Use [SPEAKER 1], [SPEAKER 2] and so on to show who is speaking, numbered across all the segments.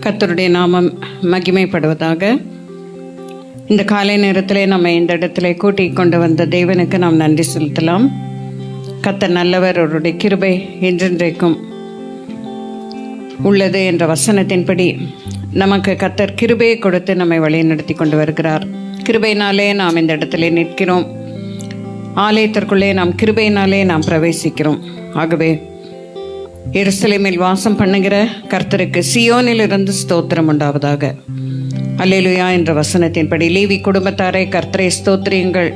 [SPEAKER 1] கர்த்தருடைய நாமம் மகிமைப்படுவதாக. இந்த காலை நேரத்திலே நம்ம இந்த இடத்துல கூட்டிக் கொண்டு வந்த தேவனுக்கு நாம் நன்றி செலுத்தலாம். கர்த்தர் நல்லவர், அவருடைய கிருபை என்றென்றைக்கும் உள்ளது என்ற வசனத்தின்படி நமக்கு கர்த்தர் கிருபையை கொடுத்து நம்மை வழிநடத்தி கொண்டு வருகிறார். கிருபையினாலே நாம் இந்த இடத்துல நிற்கிறோம். ஆலயத்திற்குள்ளே நாம் கிருபையினாலே நாம் பிரவேசிக்கிறோம். ஆகவே எருசலேமில் வாசம் பண்ணுகிற கர்த்தருக்கு சியோனிலிருந்து ஸ்தோத்திரம் உண்டாவதாக. அல்லேலூயா என்ற வசனத்தின்படி லேவி குடும்பத்தாரை கர்த்தரை ஸ்தோத்திரியுங்கள்,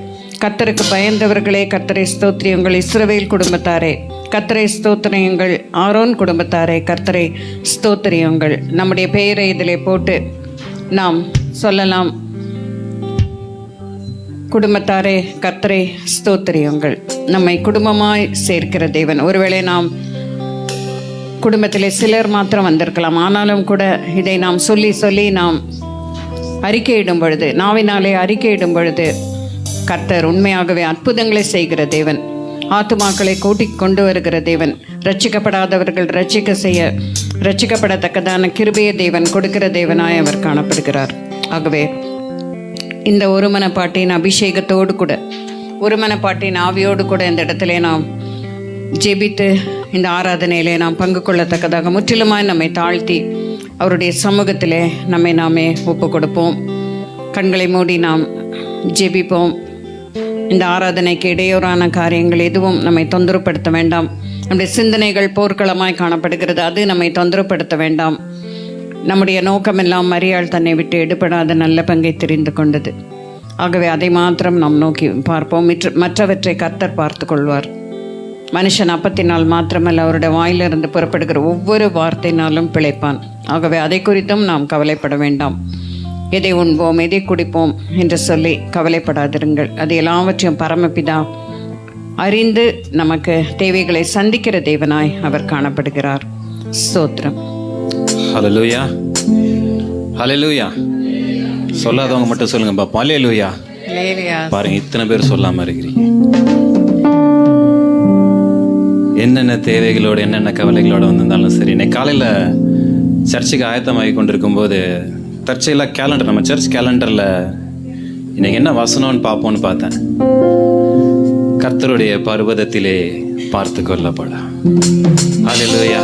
[SPEAKER 1] கர்த்தருக்கு பயந்தவர்களே கர்த்தரை ஸ்தோத்திரியுங்கள், இஸ்ரவேல் குடும்பத்தாரே கர்த்தரை ஸ்தோத்திரியுங்கள், ஆரோன் குடும்பத்தாரே கர்த்தரை ஸ்தோத்திரியுங்கள். நம்முடைய பெயரை இதிலே போட்டு நாம் சொல்லலாம், குடும்பத்தாரே கர்த்தரை ஸ்தோத்திரியுங்கள். நம்மை குடும்பமாய் சேர்க்கிற தேவன். ஒருவேளை நாம் குடும்பத்திலே சிலர் மாத்திரம் வந்திருக்கலாம், ஆனாலும் கூட இதை நாம் சொல்லி சொல்லி நாம் அறிக்கையிடும் பொழுது, நாவினாலே அறிக்கையிடும் பொழுது கர்த்தர் உண்மையாகவே அற்புதங்களை செய்கிற தேவன், ஆத்துமாக்களை கூட்டிக் கொண்டு வருகிற தேவன், ரட்சிக்கப்படாதவர்கள் ரட்சிக்கப்படத்தக்கதான கிருபையை தேவன் கொடுக்கிற தேவனாய் அவர் காணப்படுகிறார். ஆகவே இந்த ஒருமனப்பாட்டின் அபிஷேகத்தோடு கூட, ஒருமனப்பாட்டின் ஆவியோடு கூட இந்த இடத்திலே நாம் ஜெபித்து இந்த ஆராதனையிலே நாம் பங்கு கொள்ளத்தக்கதாக முற்றிலுமாய் நம்மை தாழ்த்தி அவருடைய சமூகத்திலே நம்மை நாமே ஒப்பு கொடுப்போம். கண்களை மூடி நாம் ஜெபிப்போம். இந்த ஆராதனைக்கு இடையூறான காரியங்கள் எதுவும் நம்மை தொந்தரப்படுத்த வேண்டாம். நம்முடைய சிந்தனைகள் போர்க்களமாய் காணப்படுகிறது, அது நம்மை தொந்தரப்படுத்த வேண்டாம். நம்முடைய நோக்கமெல்லாம் மரியாள் தன்னை விட்டு எடுபடாத நல்ல பங்கை தெரிந்து கொண்டது. ஆகவே அதை மாத்திரம் நாம் நோக்கி பார்ப்போம். மற்றவற்றை கர்த்தர் பார்த்து கொள்வார். மனுஷன் அப்பத்தினால் மாத்திரமல்ல, அவருடைய வாயிலிருந்து புறப்படுகிற ஒவ்வொரு வார்த்தையினாலும் பிழைப்பான். ஆகவே அதை குறித்தும் நாம் கவலைப்பட வேண்டாம். எதை உண்போம், எதை குடிப்போம் என்று சொல்லி கவலைப்படாதிருங்கள். அது எல்லாவற்றையும் பரமபிதா அறிந்து நமக்கு தேவைகளை சந்திக்கிற தேவனாய் அவர் காணப்படுகிறார். ஸ்தோத்திரம்.
[SPEAKER 2] ஹல்லேலூயா, ஹல்லேலூயா. சொல்லாதவங்க மட்டும் சொல்லுங்க பாப்போம். ஹல்லேலூயா. பாருங்க, இத்தனை பேர் சொல்லாம இருக்கிறீங்க. என்னென்ன தேவைகளோடு என்னென்ன கவலைகளோடு வந்திருந்தாலும் சரி. இன்னைக்கு காலையில் சர்ச்சுக்கு ஆயத்தமாகி கொண்டிருக்கும் போது தற்செயலாக கேலண்டர், நம்ம சர்ச் கேலண்டரில் இன்னைக்கு என்ன வசனம்னு பார்ப்போம்னு பார்த்தேன். கர்த்தருடைய பர்வதத்திலே பார்த்து கொள்ளப்பட. ஹல்லேலூயா.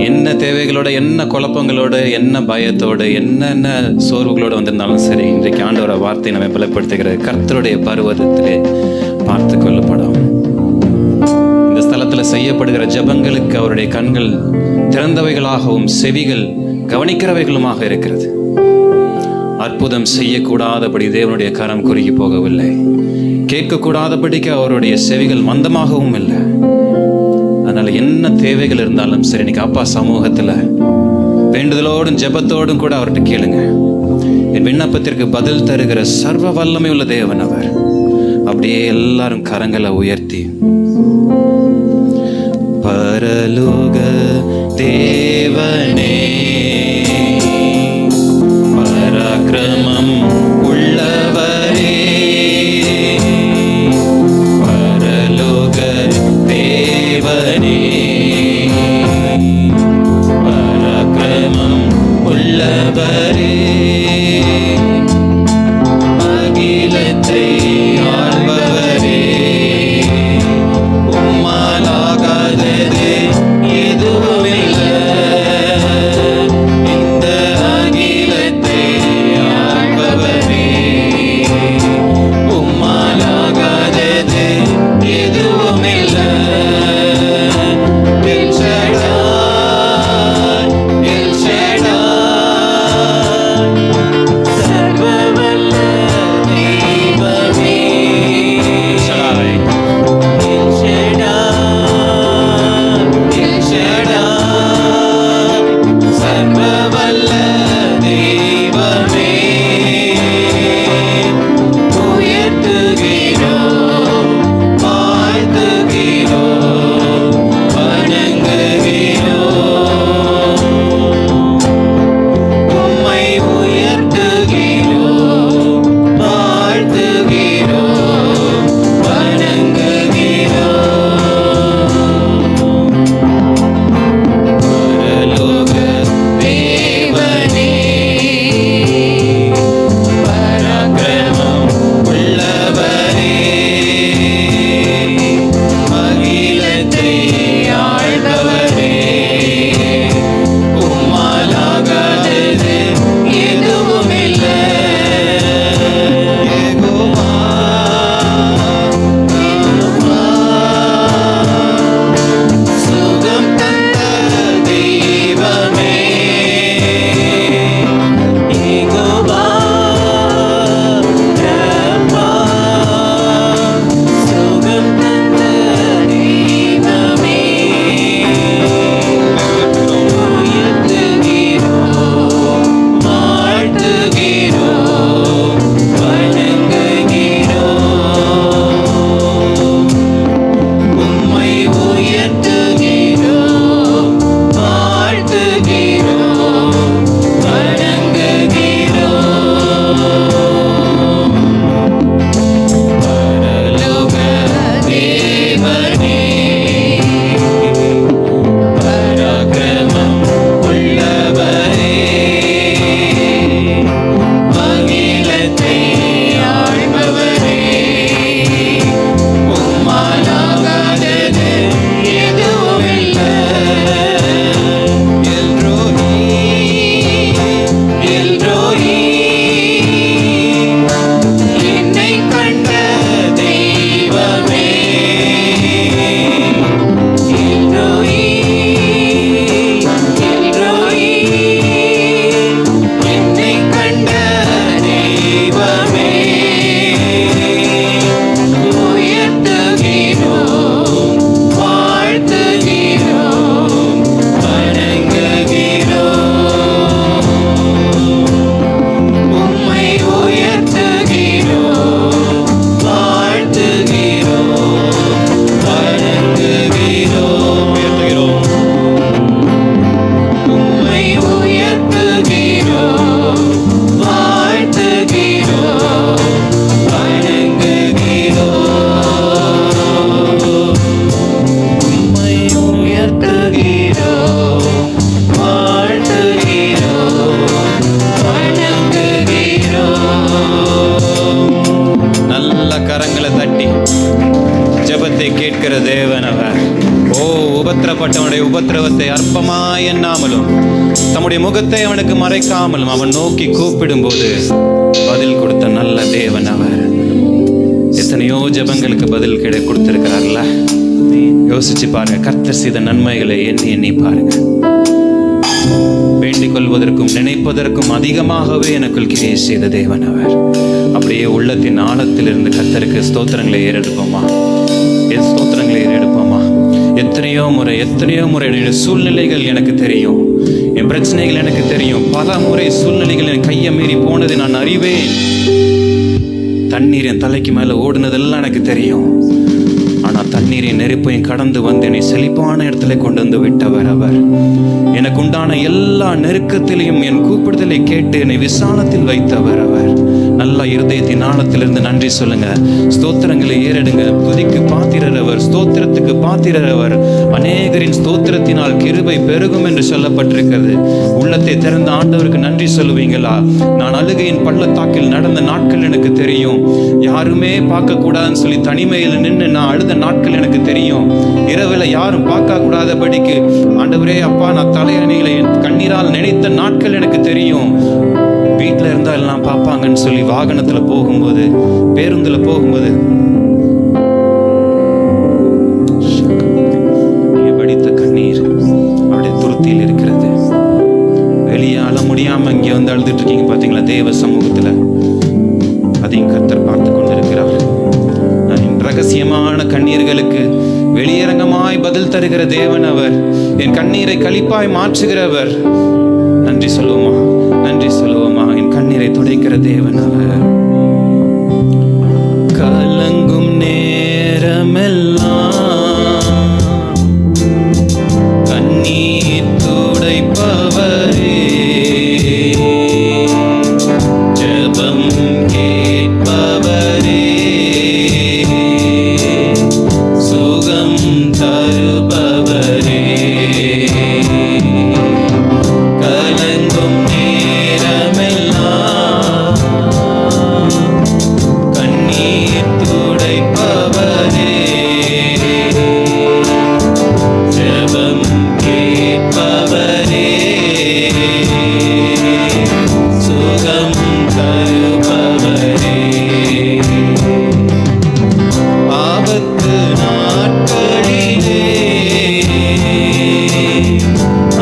[SPEAKER 2] என்ன தேவைகளோட, என்ன குழப்பங்களோடு, என்ன பயத்தோடு, என்னென்ன சோர்வுகளோடு வந்திருந்தாலும் சரி, இன்றைக்கு ஆண்டவர வார்த்தை நம்ம பலப்படுத்துகிறது. கர்த்தருடைய பர்வதத்திலே பார்த்து கொள்ளப்படும். இந்த ஸ்தலத்தில் செய்யப்படுகிற ஜெபங்களுக்கு அவருடைய கண்கள் திறந்தவைகளாகவும் செவிகள் கவனிக்கிறவைகளுமாக இருக்கிறது. அற்புதம் செய்யக்கூடாதபடி தேவனுடைய கரம் குறுகி போகவில்லை, கேட்கக்கூடாதபடிக்கு அவருடைய செவிகள் மந்தமாகவும் இல்லை. அதனால என்ன தேவைகள் இருந்தாலும் சரி, இன்னைக்கு அப்பா சமூகத்தில் வேண்டுதலோடும் ஜெபத்தோடும் கூட அவர்கிட்ட கேளுங்க. என் விண்ணப்பத்திற்கு பதில் தருகிற சர்வ வல்லமை உள்ள தேவன் அவர். அப்படியே எல்லாரும் கரங்களை உயர்த்தி, பரலோக தேவனே, பராக்கிரமம் உள்ளவரே, பரலோக தேவனே, பராக்கிரமம் உள்ளவரே, அகிலத்தை ஆள்பவரே, உம்மாலாகாதது எதுவுமில்லை. இந்த அகிலத்தை ஆள்பவரே, உம்மாலாகாதது எதுவுமில்லை. எல் ஷடாய், எல் ஷடாய், கொடுக்கிற தேவன் அவர். ஓ, உபத்திரப்பட்டவனுடைய உபத்திரவத்தை அற்பமாய் எண்ணாமலும் தம்முடைய முகத்தை அவனுக்கு மறைக்காமலும் அவன் நோக்கி கூப்பிடும் போது பதில் கொடுத்த நல்ல தேவன் அவர். எத்தனையோ ஜெபங்களுக்கு பதில் கொடுத்திருக்கிறார்ல. யோசிச்சு பாருங்க, கர்த்தர் செய்த நன்மைகளை எண்ணி எண்ணி பாருங்க. வேண்டிக் கொள்வதற்கும் நினைப்பதற்கும் அதிகமாகவே எனக்குள் கிரியை செய்த தேவன் அவர். அப்படியே உள்ளத்தின் ஆழத்திலிருந்து கர்த்தருக்கு ஸ்தோத்திரங்களை ஏறெடுப்போமா? ஸ்தோத்திரங்களை ஏறெடுப்போமா? எத்தனையோ முறை என்னுடைய சூழ்நிலைகள் எனக்கு தெரியும், என் பிரச்சனைகள் எனக்கு தெரியும். பல முறை சூழ்நிலைகள் என் கையை மீறி போனதை நான் அறிவேன். தண்ணீர் என் தலைக்கு மேல ஓடுனதெல்லாம் எனக்கு தெரியும். ஆனா தண்ணீரின் நெருப்பையும் கடந்து வந்து என்னை செழிப்பான இடத்துல கொண்டு வந்து விட்டவர் அவர். எனக்கு உண்டான எல்லா நெருக்கத்திலையும் என் கூப்பிடுதலை கேட்டு என்னை விசாலத்தில் வைத்தவர் அவர். நல்ல இருதயத்தின் ஆழத்திலிருந்து நன்றி சொல்லுங்க. ஸ்தோத்திரங்களை ஏறெடுங்க. துதிக்கு பாத்திரர் அவர், ஸ்தோத்திரத்துக்கு பாத்திரர் அவர். அநேகரின் ஸ்தோத்திரத்தினால் கிருபை பெருகும் என்று சொல்லப்பட்டிருக்கிறது. உள்ளத்தை திறந்த ஆண்டவருக்கு நன்றி சொல்லுவீங்களா? நான் அழுகையின் பள்ளத்தாக்கில் நடந்த நாட்கள் எனக்கு தெரியும். யாருமே பார்க்க கூடாதுன்னு சொல்லி தனிமையில் நின்று நான் அழுத நாட்கள் எனக்கு தெரியும். இரவுல யாரும் பார்க்க கூடாதபடிக்கு ஆண்டவரே அப்பா நான் தலையணைகளை கண்ணீரால் நினைத்த நாட்கள் எனக்கு தெரியும். வீட்டில் இருந்தால் எல்லாம் பார்ப்பாங்கன்னு சொல்லி வாகனத்துல போகும்போது, பேருந்துல போகும்போது வடித்த கண்ணீர் அவருடைய துருத்தியில் இருக்கிறது. வெளியே அழ முடியாம இங்கே வந்து அழுதுட்டு இருக்கீங்க பாத்தீங்களா? தேவ சமூகத்துல அதையும் கர்த்தர் பார்த்து கொண்டிருக்கிறார். ரகசியமான கண்ணீர்களுக்கு வெளியரங்கமாய் பதில் தருகிற தேவன் அவர். என் கண்ணீரை களிப்பாய் மாற்றுகிறவர். நன்றி சொல்லுவோமா? நன்றி சொல்லுவோமா? என் கண்ணீரை துடைக்கிற தேவன் அவர். கலங்கும் நேரமெல்லாம் கண்ணீர் துடைப்பவரே, ஜெபம் கேட்பவரே, சுகம் தருபவரே. கலங்கும் நேரமெல்லாம் கண்ணீர் துடைப்பவரே, ஜெபம் கேட்பவரே, சுகம் தருபவரே. ஆபத்து நாட்களிலே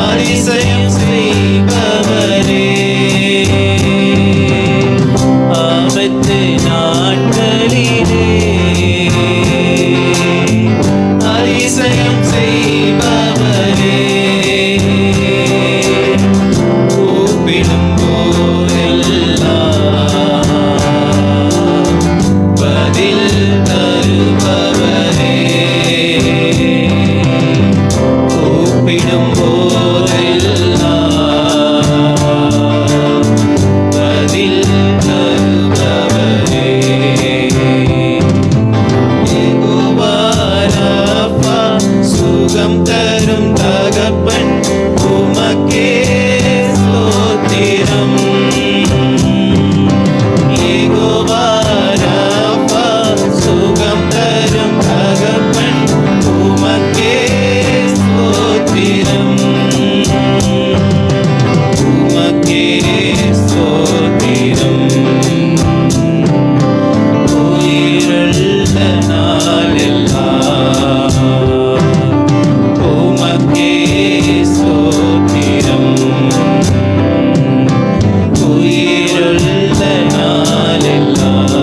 [SPEAKER 2] அதிசயம் செய்பவரே, ஆபத்து நாட்களிலே அதிசயம் செய்பவரே, கூப்பிடும் போதெல்லாம் பதில் தருபவரே, கூப்பிடும் போதெல்லாம் பதில் தருபவரே. யெகோவா ராஃபா, சுகம் தரும் தகப்பன், உமக்கே ஸ்தோத்திரம். யெகோவா ராஃபா, சுகம் தரும் தகப்பன், உமக்கே ஸ்தோத்திரம். உமக்கே ஸ்தோத்திரம். உயிருள்ள நாளெல்லாம் உமக்கே ஸ்தோத்திரம். உயிருள்ள நாளெல்லாம்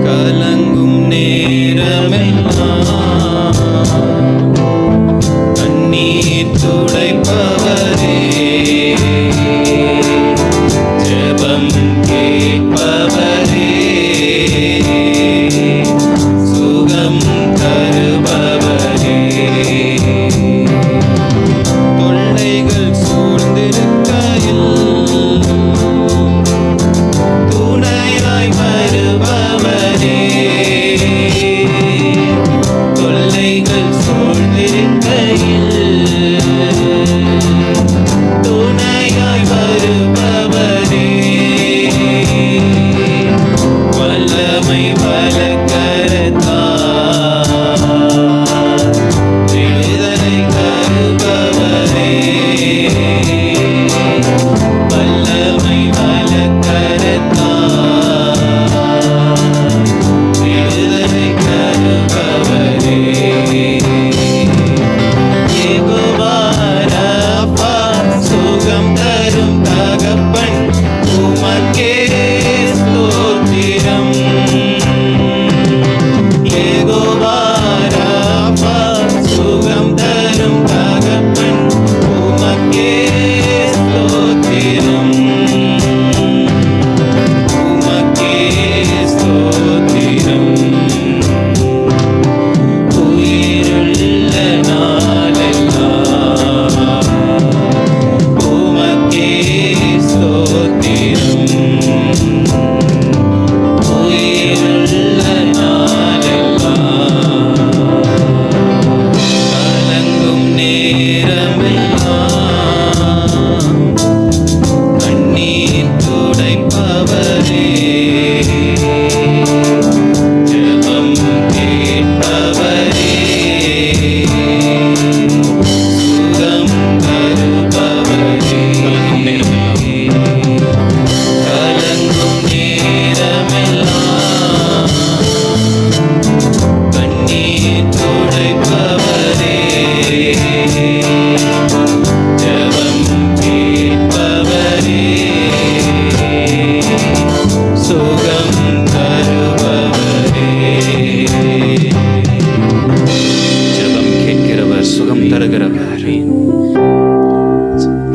[SPEAKER 2] கலங்கும் நேரமெல்லாம் கண்ணீர் துடைப்பவரே, ஜெபம் கேட்பவரே, சுகம் தருபவரே. தொல்லைகள் சூழ்ந்திருக்கையில் துணையாய் வருபவரே, தொல்லைகள் சூழ்ந்திருக்கையில் துணை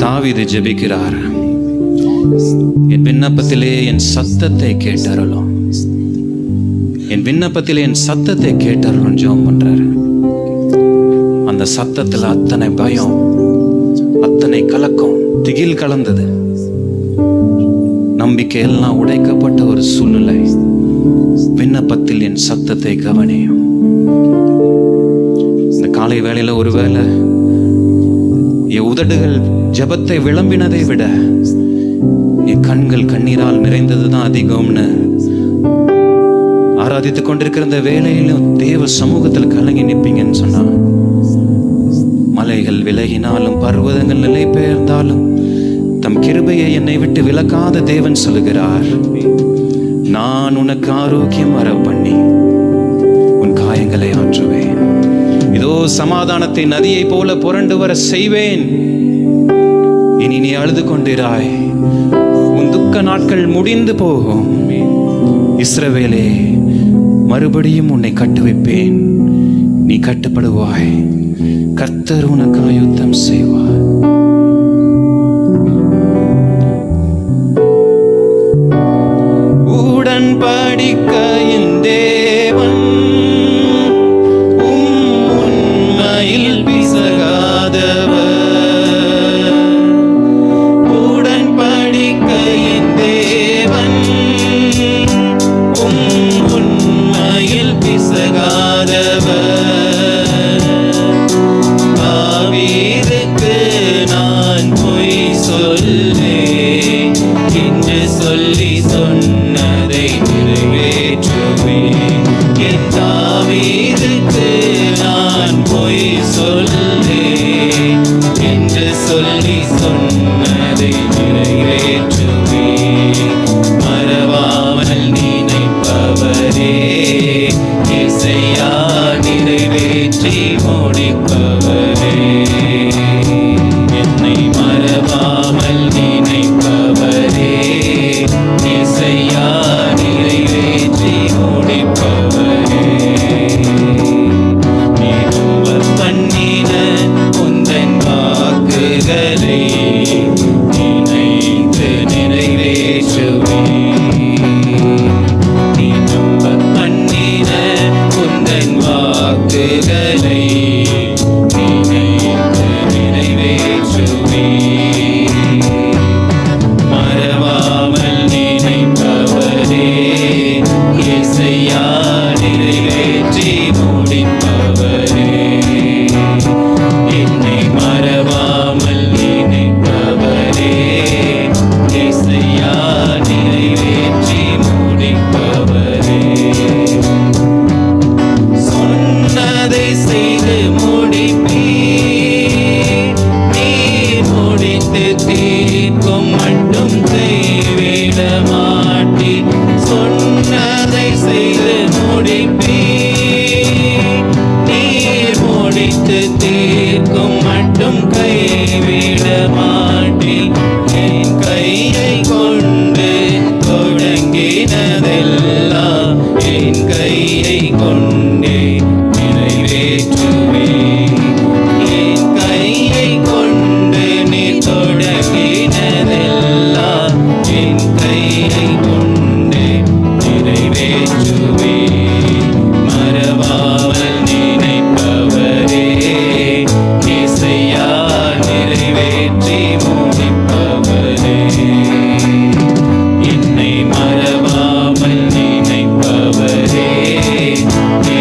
[SPEAKER 2] தாவீது ஜெபிக்கிறார், என் விண்ணப்பத்திலே என் சத்தத்தை கேட்டருளும், என் விண்ணப்பத்திலே என் சத்தத்தை கேட்டருளும் ஜெபம் பண்றாரு. அந்த சத்தத்தில் அத்தனை பயம், அத்தனை கலக்கம், திகில் கலந்தது. நம்பிக்கை எல்லாம் உடைக்கப்பட்ட ஒரு சூழ்நிலை. விண்ணப்பத்தில் என் சத்தத்தை கவனியும். இந்த காலை வேளையில ஒருவேளை என் உதடுகள் ஜெபத்தை விளம்பினதை விட என் கண்கள் கண்ணீரால் நிறைந்ததுதான் அதிகம்னு ஆராதித்துக் கொண்டிருக்கிற இந்த வேளையிலும் தேவ சமூகத்தில் கலங்கி நிற்பீங்கன்னு சொன்னா, மலைகள் விலகினாலும் பர்வதங்கள் நிலை பெயர்ந்தாலும் தம் கிருபையை என்னை விட்டு விலக்காத தேவன் சொல்லுகிறார், நான் உனக்கு ஆரோக்கியம் வர பண்ணி உன் காயங்களை ஆற்றுவேன். இதோ சமாதானத்தை நதியை போல புரண்டு வர செய்வேன். இனி நீ அழுது கொண்டிராய், உன் துக்க நாட்கள் முடிந்து போகும். இஸ்ரவேலே, மறுபடியும் உன்னை கட்டுவிப்பேன், நீ கட்டுப்படுவாய். கர்த்தர் உனக்கு ஆயுத்தம் செய்வார். உடன்படிக்கையின் தேவன் உண்மையில் பிசகாதவர். உடன்படிக்கையின் தேவன் உண்மையில் பிசகாதவர். தாவீதுக்கு நான் பொய் சொல்லேன் என்று சொல்லி சொன்னதை நிறைவேற்றுவேன். என் தாவீதுக்கு நான் பொய் சொல்லேன் என்று சொல்லி சொன்னதை நிறைவேற்றுவேன். மறவாமல் நினைப்பவரே, இசையா நிறைவேற்றி முடிப்பவரே. என்னை மறவாமல் நினைப்பவரே, இசையா நிறைவேற்றி முடிப்பவரே. நிறுவ பண்ணின உந்தன் வாக்குகளை நினைத்து நிறைவேற்றுவேன். நிறுவ பண்ணின உந்தன் வாக்குகளை நினைத்து நிறைவேற்றுவேன். மறவாமல் நினைப்பவரே, இசையா நிறைவேற்றி முடிப்பவரே. என்னை மறவாமல் நினைப்பவரே, இசையா நிறைவேற்றி முடிப்பவரே. சொன்னதை செய்து முடிப்பீர், நீர் முடித்து தீர்க்கும் மட்டும் கைவிட மாட்டீர். சொன்னதை செய்து முடிப்பீர், நீர் முடித்து தீர்க்கும் மட்டும் கைவிட மாட்டீர். என் கையை கொண்டு தொடங்கினதெல்லாம் என் கையை கொண்டே நிறைவேற்றுவேன். என் கையை கொண்டு நீ தொடங்கினதெல்லாம் என் கையை கொண்டே நிறைவேற்றுவேன். மறவாமல் நினைப்பவரே, இசையா நிறைவேற்றி முடிப்பவரே. என்னை மறவாமல் நினைப்பவரே,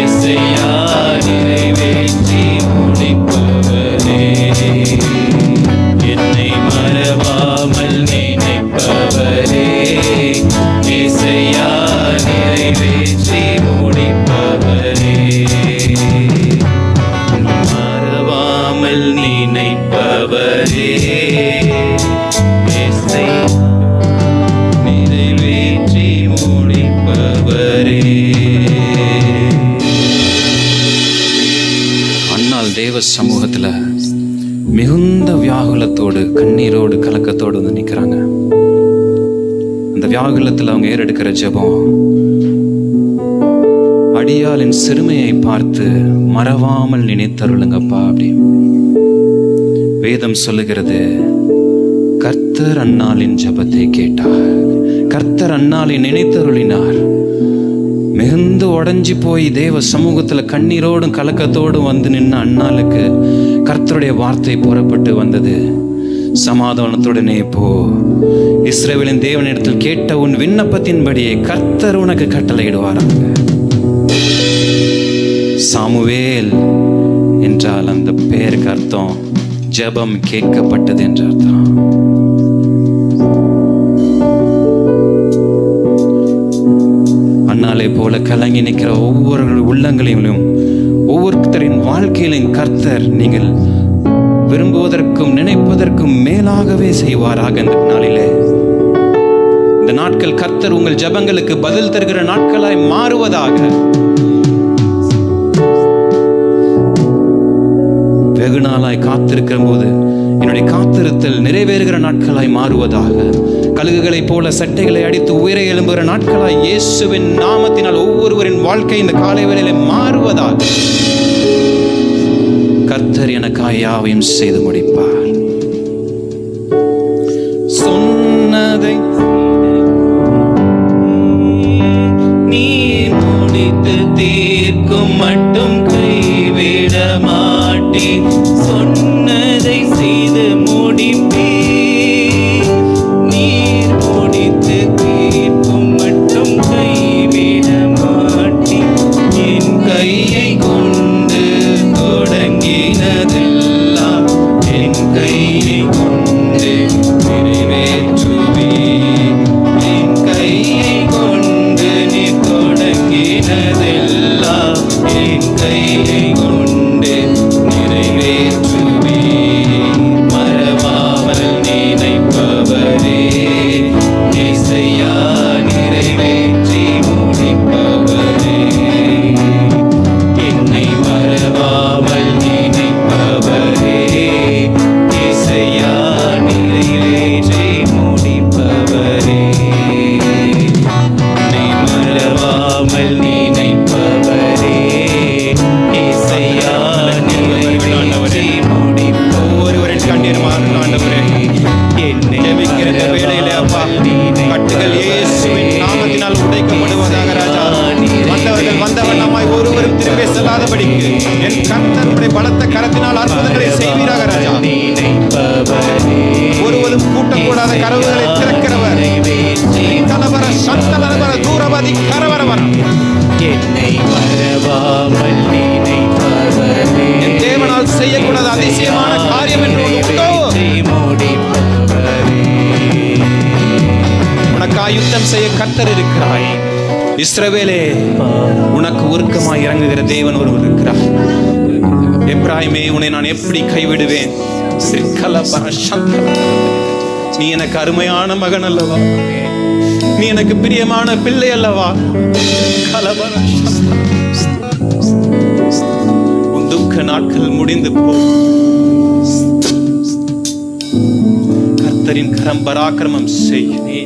[SPEAKER 2] இசையா நிறைவேற்றி முடிப்பவரே. என்னை மறவாமல் நினைப்பவரே, இசையா நிறைவேற்றி முடிப்பவரே. மறவாமல் நினைப்பவரே, இசையா நிறைவேற்றி முடிப்பவரே. அண்ணால் தேவ சமூகத்துல மிகுந்த வியாகுலத்தோடு கண்ணீரோடு கலக்கத்தோடு வந்து நிற்கிறாங்க. அந்த வியாகுலத்தில் அவங்க ஏறெடுக்கிற ஜெபம், அடியாளின் சிறுமையை பார்த்து மறவாமல் நினைத்தருளுங்கப்பா அப்படி. வேதம் சொல்லுகிறது, கர்த்தர் அன்னாளின் ஜெபத்தை கேட்டார். கர்த்தர் அன்னாளை நினைத்தருளினார். மிகுந்து உடைஞ்சி போய் தேவ சமூகத்துல கண்ணீரோடும் கலக்கத்தோடும் வந்து நின்ன அன்னாளுக்கு கர்த்தருடைய வார்த்தை புறப்பட்டு வந்தது. சமாதானத்துடனே போ, இஸ்ரவேலின் தேவனிடத்தில் கேட்ட உன் விண்ணப்பத்தின்படியே கர்த்தர் உனக்கு கட்டளையிடுவாராங்க. சாமுவேல் என்றால் அந்த பெயருக்கு அர்த்தம் ஜெபம் கேட்கப்பட்டது என்ற அர்த்தம். அன்னாலே போல கலங்கி நிற்கிற ஒவ்வொரு உள்ளங்களையும் ஒவ்வொருத்தரின் வாழ்க்கையிலும் கர்த்தர் நீங்கள் விரும்புவதற்கும் நினைப்பதற்கும் மேலாகவே செய்வாராக. இந்த நாளிலே, இந்த நாட்கள் கர்த்தர் உங்கள் ஜெபங்களுக்கு பதில் தருகிற நாட்களாய் மாறுவதாக. வெகு நாளாய் காத்திருக்கிற போது என்னுடைய காத்திருத்தல் நிறைவேறுகிற நாட்களாய் மாறுவதாக. கழுகுகளை போல சட்டைகளை அடித்து உயிரை எழும்புகிற நாட்களாய் இயேசுவின் நாமத்தினால் ஒவ்வொருவரின் வாழ்க்கை இந்த காலை வேளையிலே மாறுவதாக. கர்த்தர் எனக்காய் யாவையும் செய்து முடிப்பார். சொன்னதை நீ முடித்து தீர்க்கும் மட்டும் கைவிட மாட்டேன். சொன்னதை செய்து முடிப்பே. நீர் முடித்து தீர்க்கும் மட்டும் கைவிட மாட்டேன். என் கையை கொண்டு தொடங்கினதெல்லாம் என் கையை கொண்டு நிறைவேற்றுவே. என் கையை கொண்டு நீ தொடங்கினதெல்லாம் என் கையை கொண்டு நிறைவேற்றுவே. மறவாமல் நினைப்பவரே, இசையா நிறைவேற்றி முடிப்பவரே. என்னை மறவாமல் நினைப்பவரே, இசையா நிறைவேற்றி முடிப்பவரே. என்னை மறவாமல் நினைப்பவரே, இசையா நிறைவேற்றி முடிப்பவரே. ஒருவரின் கண்ணீர் மாறும் ஆண்டவரே. என்னை ஜெபிக்கிற வேளையிலே அப்பா, கட்டுகள் இயேசுவின் நாமத்தினால் உடைக்கப்படுவதாக ராஜா. வந்தவர்கள் வந்த வண்ணமாய் ஒருவரும் திரும்பி செல்லாதபடிக்கு என் கர்த்தருடைய பலத்த கரத்தினால் அற்புதங்களை செய்வீராக ராஜா. ஒருவரும் கூட்டக்கூடாத கதவுகளை திறக்கிறவர். கலவர சந்தலவர தூரவதி கரவரவர். என்னை மறவாமல் நினைப்பவரே, என் தேவனால் செய்யக்கூடாத அதிசயமான காரியம் என்று உண்டோ? உனக்காய் யுத்தம் செய்ய கர்த்தர் இருக்கிறாய். இஸ்ரவேலே, உனக்கு உருக்கமாய் இறங்குகிற தேவன் ஒருவர் இருக்கிறார். எப்ராயிமே, உன்னை நான் எப்படி கைவிடுவேன்? நீ எனக்கு அருமையான மகன் அல்லவா? நீ எனக்கு பிரியமான பிள்ளை அல்லவா? உன் துக்க நாட்கள் முடிந்து போ. கர்த்தரின் கரம் பராக்கிரமம் செய்யுமே.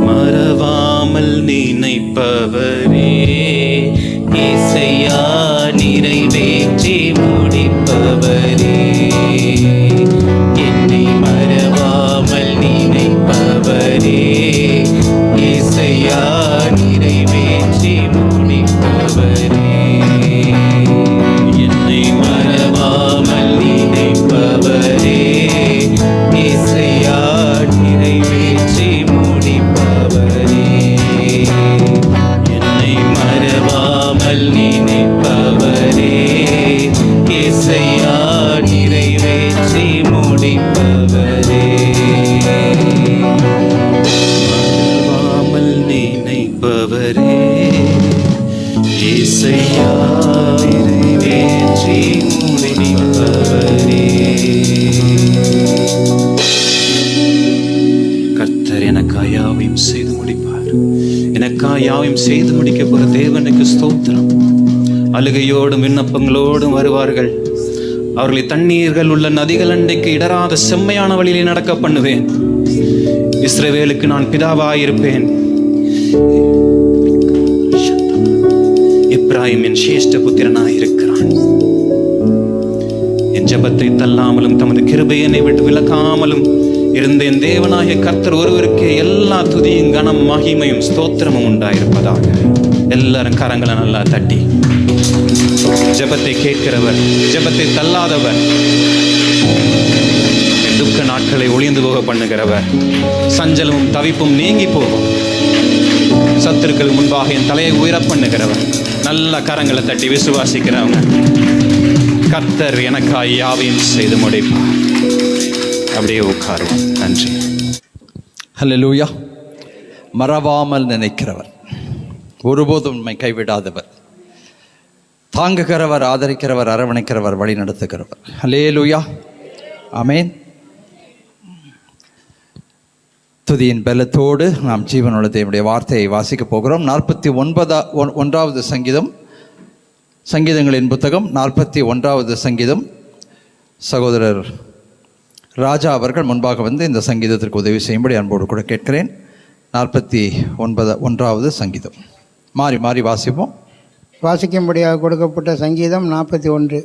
[SPEAKER 2] மறவாமல் நினைப்பவரே, இசையா நிறைவேற்றி முடிப்பவரே. என்னை மறவாமல் நினைப்பவரே, இசையா நிறைவேற்றி முடிப்பவரே. என்னை மறவாமல் நினைப்பவரே, இசையா நிறைவேற்றி முடிப்பவரே. என்னை மறவாமல் நினைப்பவரே, இசையா நிறைவேற்றி முடிப்பவரே. மறவாமல் நினைப்பவரே, இசையா நிறைவேற்றி முடிப்பவரே. கர்த்தர் எனக்காய் யாவையும் செய்து முடிப்பார். எனக்காய் யாவையும் செய்து முடிக்க போற தேவனுக்கு ஸ்தோத்திரம். அழுகையோடும் விண்ணப்பங்களோடும் வருவார்கள். அவர்களை தண்ணீர்கள் உள்ள நதிகள் அண்டைக்கு இடராத செம்மையான வழியிலே நடக்க பண்ணுவேன். இஸ்ரவேலுக்கு நான் பிதாவாயிருப்பேன். எப்ராயிம் என் சிரேஷ்ட புத்திரனாயிருக்கிறான். ஜெபத்தை தள்ளாமலும் தமது கிருபையை என்னை விட்டு விலக்காமலும் இருந்த என் தேவனாகிய கர்த்தர் ஒருவருக்கு எல்லா துதியும் கனம் மகிமையும் ஸ்தோத்திரமும் உண்டாயிருப்பதாக. எல்லாரும் கரங்களை நல்லா தட்டி, ஜெபத்தை கேட்கிறவர், ஜெபத்தை தள்ளாதவர், என் துக்க நாட்களை ஒளிந்து போக பண்ணுகிறவர், சஞ்சலமும் தவிப்பும் நீங்கி போகும், சத்துருக்கள் முன்பாக என் தலையை உயர பண்ணுகிறவர். நல்ல கரங்களை தட்டி விசுவாசிக்கிறவங்க, கர்த்தர் எனக்காய் யாவையும் செய்து முடிப்பார். அப்படியே உட்காருவோம். நன்றி.
[SPEAKER 3] ஹல்லேலூயா. மறவாமல் நினைக்கிறவர், ஒருபோதும் உண்மை கைவிடாதவர், தாங்குகிறவர், ஆதரிக்கிறவர், அரவணைக்கிறவர், வழி நடத்துகிறவர். ஹல்லேலூயா. ஆமென். துதியின் பலத்தோடு நாம் ஜீவனுள்ள தேவனுடைய வார்த்தையை வாசிக்கப் போகிறோம். 41வது சங்கீதம், சங்கீதங்களின் புத்தகம் 41வது சங்கீதம். சகோதரர் ராஜா அவர்கள் முன்பாக வந்து இந்த சங்கீதத்திற்கு உதவி செய்யும்படி அன்போடு கூட கேட்கிறேன். 41வது சங்கீதம். மாறி மாறி வாசிப்போம்.
[SPEAKER 4] வாசிக்கும்படியாக கொடுக்கப்பட்ட சங்கீதம் 41.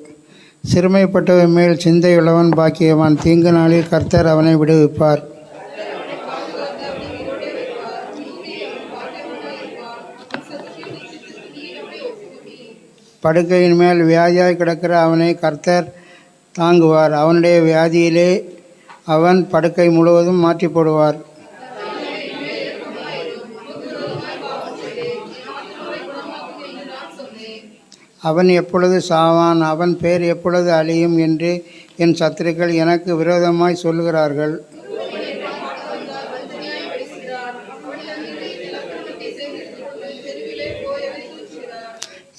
[SPEAKER 4] சிறுமைப்பட்டவன் மேல் சிந்தையுள்ளவன் பாக்கியவான், தீங்கு நாளில் கர்த்தர் அவனை விடுவிப்பார். படுக்கையின் மேல் வியாதியாய் கிடக்கிற அவனை கர்த்தர் தாங்குவார். அவனுடைய வியாதியிலே அவன் படுக்கை முழுவதும் மாற்றி போடுவார். அவன் எப்பொழுது சாவான், அவன் பேர் எப்பொழுது அழியும் என்று என் சத்துருக்கள் எனக்கு விரோதமாய் சொல்லுகிறார்கள்.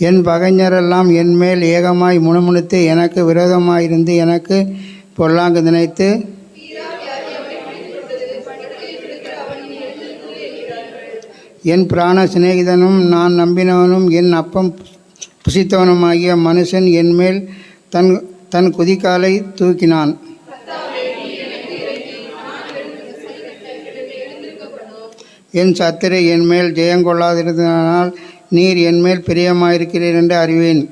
[SPEAKER 4] என் பகைஞரெல்லாம் என்மேல் ஏகமாய் முணுமுணுத்து எனக்கு விரோதமாயிருந்து எனக்கு பொல்லாங்கு நினைத்து என் பிராண சிநேகிதனும் நான் நம்பினவனும் என் அப்பம் புசித்தவனுமாகிய மனுஷன் என்மேல் தன் குதிக்காலை தூக்கினான். என் சத்துரு என்மேல் ஜெயங்கொள்ளாதிருந்தனால் நீர் என்மேல் பிரியமாயிருக்கிறீர் என்று அறிவேன்.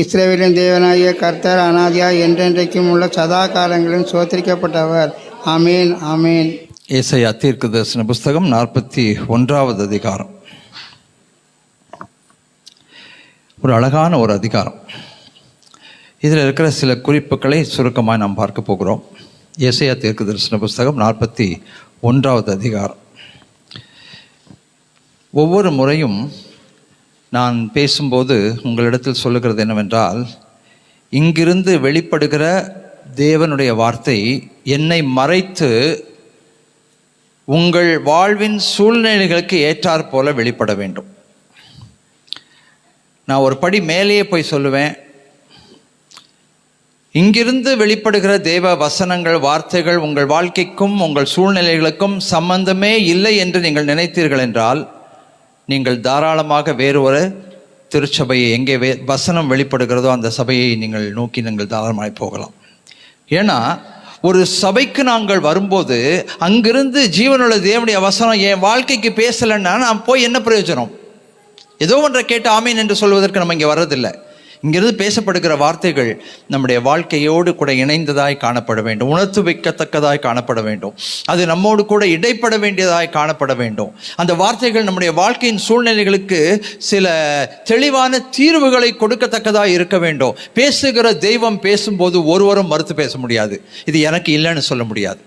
[SPEAKER 4] இஸ்ரவேலின் தேவனாகிய கர்த்தர் அநாதியாய் என்றென்றைக்கும் உள்ள சதா காலங்களிலும் சோத்திரிக்கப்பட்டவர். ஆமேன், ஆமேன்.
[SPEAKER 3] ஏசாயா தீர்க்கதரிசன புஸ்தகம் 41வது அதிகாரம். ஒரு அழகான ஒரு அதிகாரம். இதில் இருக்கிற சில குறிப்புகளை சுருக்கமாக நாம் பார்க்க போகிறோம். ஏசாயா தீர்க்கதரிசன புஸ்தகம் 41வது அதிகாரம். ஒவ்வொரு முறையும் நான் பேசும்போது உங்களிடத்தில் சொல்லுகிறது என்னவென்றால், இங்கிருந்து வெளிப்படுகிற தேவனுடைய வார்த்தை என்னை மறைத்து உங்கள் வாழ்வின் சூழ்நிலைகளுக்கு ஏற்றாற் போல வெளிப்பட வேண்டும். நான் ஒரு படி மேலேயே போய் சொல்லுவேன், இங்கிருந்து வெளிப்படுகிற தேவ வசனங்கள், வார்த்தைகள் உங்கள் வாழ்க்கைக்கும் உங்கள் சூழ்நிலைகளுக்கும் சம்பந்தமே இல்லை என்று நீங்கள் நினைத்தீர்கள் என்றால், நீங்கள் தாராளமாக வேறு ஒரு திருச்சபையை, எங்கே வசனம் வெளிப்படுகிறதோ அந்த சபையை நீங்கள் நோக்கி நீங்கள் தாராளமாக போகலாம். ஏன்னா ஒரு சபைக்கு நாங்கள் வரும்போது அங்கிருந்து ஜீவனுள்ள தேவனுடைய வசனம் என் வாழ்க்கைக்கு பேசலைன்னா நான் போய் என்ன பிரயோஜனம்? ஏதோ ஒன்றை கேட்டு ஆமீன் என்று சொல்வதற்கு நம்ம இங்கே வர்றதில்லை. இங்கிருந்து பேசப்படுகிற வார்த்தைகள் நம்முடைய வாழ்க்கையோடு கூட இணைந்ததாய் காணப்பட வேண்டும், உணர்த்து வைக்கத்தக்கதாய் காணப்பட வேண்டும், அது நம்மோடு கூட இடைப்பட வேண்டியதாய் காணப்பட வேண்டும். அந்த வார்த்தைகள் நம்முடைய வாழ்க்கையின் சூழ்நிலைகளுக்கு சில தெளிவான தீர்வுகளை கொடுக்கத்தக்கதாய் இருக்க வேண்டும். பேசுகிற தெய்வம் பேசும்போது ஒருவரும் மறுத்து பேச முடியாது, இது எனக்கு இல்லைன்னு சொல்ல முடியாது.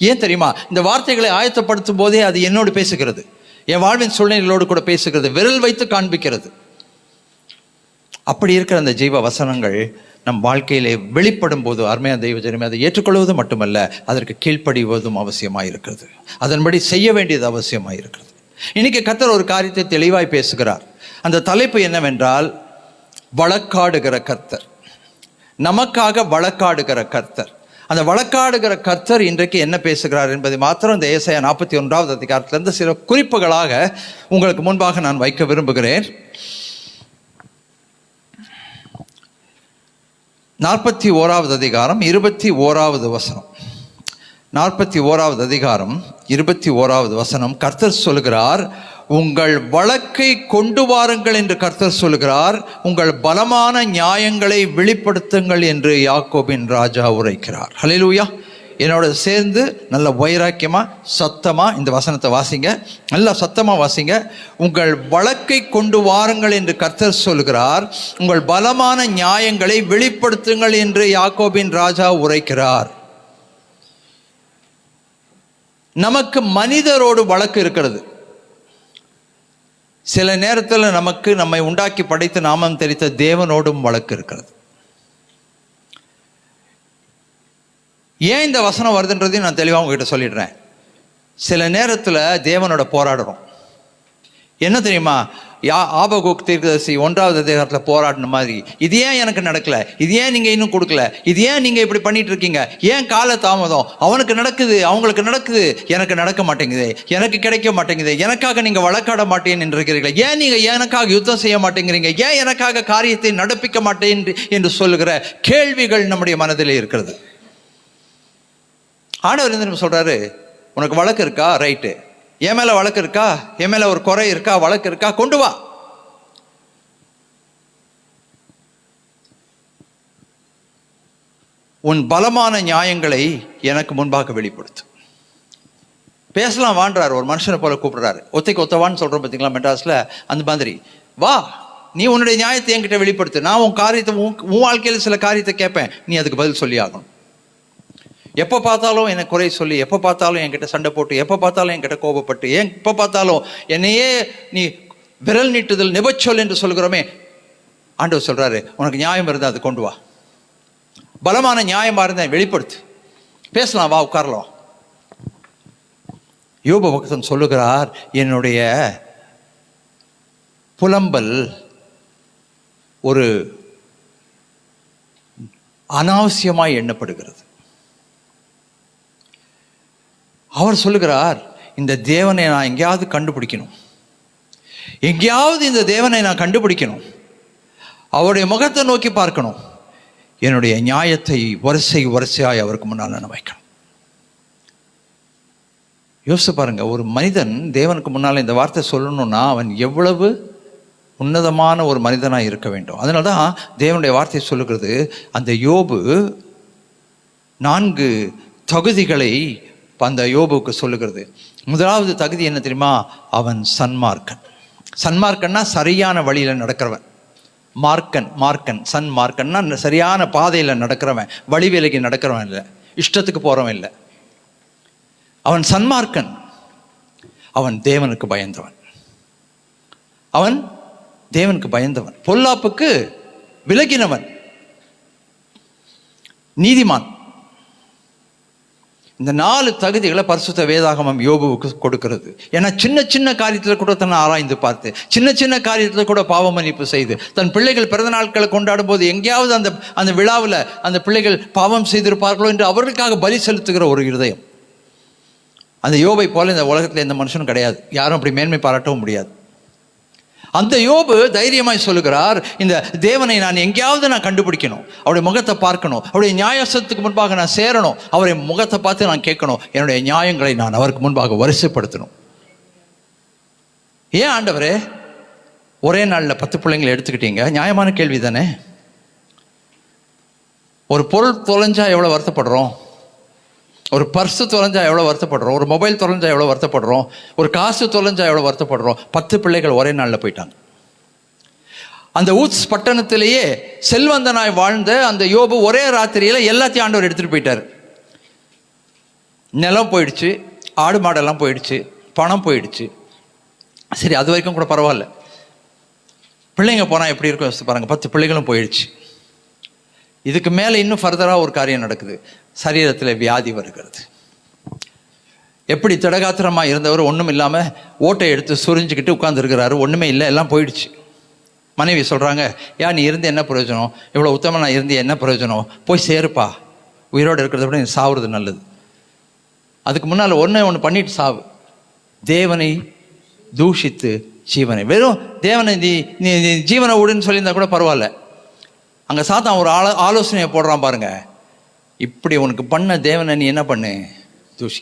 [SPEAKER 3] ஏன் தெரியுமா? இந்த வார்த்தைகளை ஆயத்தப்படுத்தும் போதே அது என்னோடு பேசுகிறது, என் வாழ்வின் சூழ்நிலைகளோடு கூட பேசுகிறது, விரல் வைத்து காண்பிக்கிறது. அப்படி இருக்கிற அந்த ஜீவ வசனங்கள் நம் வாழ்க்கையிலே வெளிப்படும் போது அருமையான தெய்வ ஜனமே அதை ஏற்றுக்கொள்வது மட்டுமல்ல, அதற்கு கீழ்ப்படிவதும் அவசியமாக இருக்கிறது, அதன்படி செய்ய வேண்டியது அவசியமாக இருக்கிறது. இன்னைக்கு கர்த்தர் ஒரு காரியத்தை தெளிவாய் பேசுகிறார். அந்த தலைப்பு என்னவென்றால், வழக்காடுகிற கர்த்தர், நமக்காக வழக்காடுகிற கர்த்தர். அந்த வழக்காடுகிற கர்த்தர் இன்றைக்கு என்ன பேசுகிறார் என்பதை மாத்திரம் இந்த ஏசாயா 41வது அதிகாரத்திலிருந்து சில குறிப்புகளாக உங்களுக்கு முன்பாக நான் வைக்க விரும்புகிறேன். 41வது அதிகாரம் 21வது வசனம். 41வது அதிகாரம் 21வது வசனம். கர்த்தர் சொல்கிறார், உங்கள் வழக்கை கொண்டு வாருங்கள் என்று கர்த்தர் சொல்கிறார், உங்கள் பலமான நியாயங்களை வெளிப்படுத்துங்கள் என்று யாக்கோபின் ராஜா உரைக்கிறார். ஹல்லேலூயா. என்னோட சேர்ந்து நல்ல வைராக்கியமா சத்தமா இந்த வசனத்தை வாசிங்க, நல்லா சத்தமா வாசிங்க. உங்கள் வழக்கை கொண்டு வாருங்கள் என்று கர்த்தர் சொல்கிறார், உங்கள் பலமான நியாயங்களை வெளிப்படுத்துங்கள் என்று யாக்கோபின் ராஜா உரைக்கிறார். நமக்கு மனிதரோடு வழக்கு இருக்கிறது. சில நேரத்தில் நமக்கு நம்மை உண்டாக்கி படைத்து நாமம் தெரித்த தேவனோடும் வழக்கு இருக்கிறது. ஏன் இந்த வசனம் வருதுன்றதையும் நான் தெளிவாக உங்ககிட்ட சொல்லிடுறேன். சில நேரத்தில் தேவனோட போராடுறோம். என்ன தெரியுமா, ஆபகுக் தீர்க்கதரிசி 1வது அதிகாரத்தில் போராடின மாதிரி, இது ஏன் எனக்கு நடக்கல, இது ஏன் நீங்கள் இன்னும் கொடுக்கல, இது ஏன் நீங்கள் இப்படி பண்ணிட்டு இருக்கீங்க, ஏன் கால தாமதம், அவனுக்கு நடக்குது, அவங்களுக்கு நடக்குது, எனக்கு நடக்க மாட்டேங்குது, எனக்கு கிடைக்க மாட்டேங்குது, எனக்காக நீங்கள் வழக்காட மாட்டேன்னு இருக்கிறீங்களா, ஏன் நீங்கள் எனக்காக யுத்தம் செய்ய மாட்டேங்கிறீங்க, ஏன் எனக்காக காரியத்தை நடப்பிக்க மாட்டேன் என்று சொல்லுகிற கேள்விகள் நம்முடைய மனதிலே இருக்கிறது. ஆண்டவர் என்ன சொல்றாரு, உனக்கு வழக்கு இருக்கா, ரைட்டு, என் மேல வழக்கு இருக்கா, என் மேல ஒரு குறை இருக்கா, வழக்கு இருக்கா, கொண்டு வா. உன் பலமான நியாயங்களை எனக்கு முன்பாக வெளிப்படுத்து. பேசலாம் வான்றார், ஒரு மனுஷனை போல கூப்பிடுறாரு. ஒத்தைக்கு ஒத்தவான்னு சொல்றோம் பார்த்தீங்களா மெட்ராஸ்ல, அந்த மாதிரி வா, நீ உன்னுடைய நியாயத்தை என்கிட்ட வெளிப்படுத்து, நான் உன் காரியத்தை உன் வாழ்க்கையில் சில காரியத்தை கேட்பேன், நீ அதுக்கு பதில் சொல்லி ஆகணும். எப்போ பார்த்தாலும் என்னை குறை சொல்லி, எப்போ பார்த்தாலும் என்கிட்ட சண்டை போட்டு, எப்போ பார்த்தாலும் என்கிட்ட கோபப்பட்டு, எப்போ பார்த்தாலும் என்னையே நீ விரல் நீட்டுதல் நிபச்சொல் என்று சொல்கிறோமே, ஆண்டவர் சொல்றாரு, உனக்கு நியாயம் இருந்தால் அது கொண்டு வா, பலமான நியாயமா இருந்தால் வெளிப்படுத்து, பேசலாம், வா உட்காரலாம். யோபு பக்தன் சொல்லுகிறார், என்னுடைய புலம்பல் ஒரு அனாவசியமாய் எண்ணப்படுகிறது. அவர் சொல்லுகிறார், இந்த தேவனை நான் எங்கேயாவது கண்டுபிடிக்கணும், எங்கேயாவது இந்த தேவனை நான் கண்டுபிடிக்கணும், அவருடைய முகத்தை நோக்கி பார்க்கணும், என்னுடைய நியாயத்தை வரிசையாய் அவருக்கு முன்னால் நான் வைக்கணும். யோசிச்சு பாருங்க, ஒரு மனிதன் தேவனுக்கு முன்னால் இந்த வார்த்தை சொல்லணும்னா அவன் எவ்வளவு உன்னதமான ஒரு மனிதனாக இருக்க வேண்டும். அதனால தான் தேவனுடைய வார்த்தை சொல்லுகிறது, அந்த யோபு 4 தகுதிகளை அந்த யோபுக்கு சொல்லுகிறது. முதலாவது தகுதி என்ன தெரியுமா, அவன் சன்மார்க்கன். சன்மார்க்கன்னா சரியான வழியில் நடக்கிறவன். மார்க்கன் சன்மார்க்கன்னா சரியான பாதையில் நடக்கிறவன், வழி விலகி நடக்கிறவன் இல்லை, இஷ்டத்துக்கு போகிறவன் இல்லை. அவன் சன்மார்க்கன். அவன் தேவனுக்கு பயந்தவன், பொல்லாப்புக்கு விலகினவன், நீதிமான். இந்த 4 தகுதிகளை பரிசுத்த வேதாகமம் யோபுவுக்கு கொடுக்கிறது. ஏன்னா சின்ன காரியத்தில் கூட தன்னை ஆராய்ந்து பார்த்து, சின்ன காரியத்தில் கூட பாவ மன்னிப்பு செய்து, தன் பிள்ளைகள் பிறந்த நாட்களை கொண்டாடும் போது எங்கேயாவது அந்த விழாவில் அந்த பிள்ளைகள் பாவம் செய்திருப்பார்களோ என்று அவர்களுக்காக பலி செலுத்துகிற ஒரு இருதயம். அந்த யோபை போல இந்த உலகத்தில் எந்த மனுஷனும் கிடையாது, யாரும் அப்படி மேன்மை பாராட்டவும் முடியாது. அந்த யோபு தைரியமாய் சொல்லுகிறார், இந்த தேவனை நான் எங்கேயாவது நான் கண்டுபிடிக்கணும், அவருடைய முகத்தை பார்க்கணும், அவருடைய நியாயத்துக்கு முன்பாக நான் சேரணும், அவருடைய முகத்தை பார்த்து நான் கேட்கணும், என்னுடைய நியாயங்களை நான் அவருக்கு முன்பாக வரிசைப்படுத்தணும். ஏன் ஆண்டவரே ஒரே நாளில் 10 பிள்ளைங்களை எடுத்துக்கிட்டீங்க? நியாயமான கேள்வி தானே. ஒரு பொருள் தொலைஞ்சா எவ்வளோ வருத்தப்படுறோம், ஒரு பர்ஸு தொலைஞ்சா எவ்வளோ வருத்தப்படுறோம், ஒரு மொபைல் தொலைஞ்சா எவ்வளோ வருத்தப்படுறோம், ஒரு காசு தொலைஞ்சா எவ்வளோ வருத்தப்படுறோம். 10 பிள்ளைகள் ஒரே நாளில் போயிட்டாங்க. அந்த ஊத்ஸ் பட்டணத்திலேயே செல்வந்தனாய் வாழ்ந்த அந்த யோபு ஒரே ராத்திரியில் எல்லாத்தையும் ஆண்டவர் எடுத்துகிட்டு போயிட்டார். நிலம் போயிடுச்சு, ஆடு மாடெல்லாம் போயிடுச்சு, பணம் போயிடுச்சு. சரி, அது வரைக்கும் கூட பரவாயில்ல. பிள்ளைங்க போனால் எப்படி இருக்கும் யோசிச்சு பாருங்கள். 10 பிள்ளைகளும் போயிடுச்சு. இதுக்கு மேலே இன்னும் ஃபர்தராக ஒரு காரியம் நடக்குது. சரீரத்தில் வியாதி வருகிறது. எப்படி திடகாத்திரமாக இருந்தவர் ஒன்றும் இல்லாமல் ஓட்டை எடுத்து சுரிஞ்சுக்கிட்டு உட்காந்துருக்கிறாரு, ஒன்றுமே இல்லை, எல்லாம் போயிடுச்சு. மனைவி சொல்கிறாங்க, நீ இருந்து என்ன பிரயோஜனம், இவ்வளோ உத்தமனா இருந்து என்ன பிரயோஜனம், போய் சேருப்பா, உயிரோடு இருக்கிறத விட நீ சாவுறது நல்லது. அதுக்கு முன்னால் ஒன்று பண்ணிட்டு சாவு. தேவனை தூஷித்து ஜீவனை, வெறும் தேவனை நீ ஜீவனை விடுன்னு சொல்லியிருந்தா கூட பரவாயில்ல. அங்கே சாத்தான் ஒரு ஆலோசனையை போடுறான் பாருங்க, இப்படி உனக்கு பண்ண தேவனை நீ என்ன பண்ணு, தூஷி.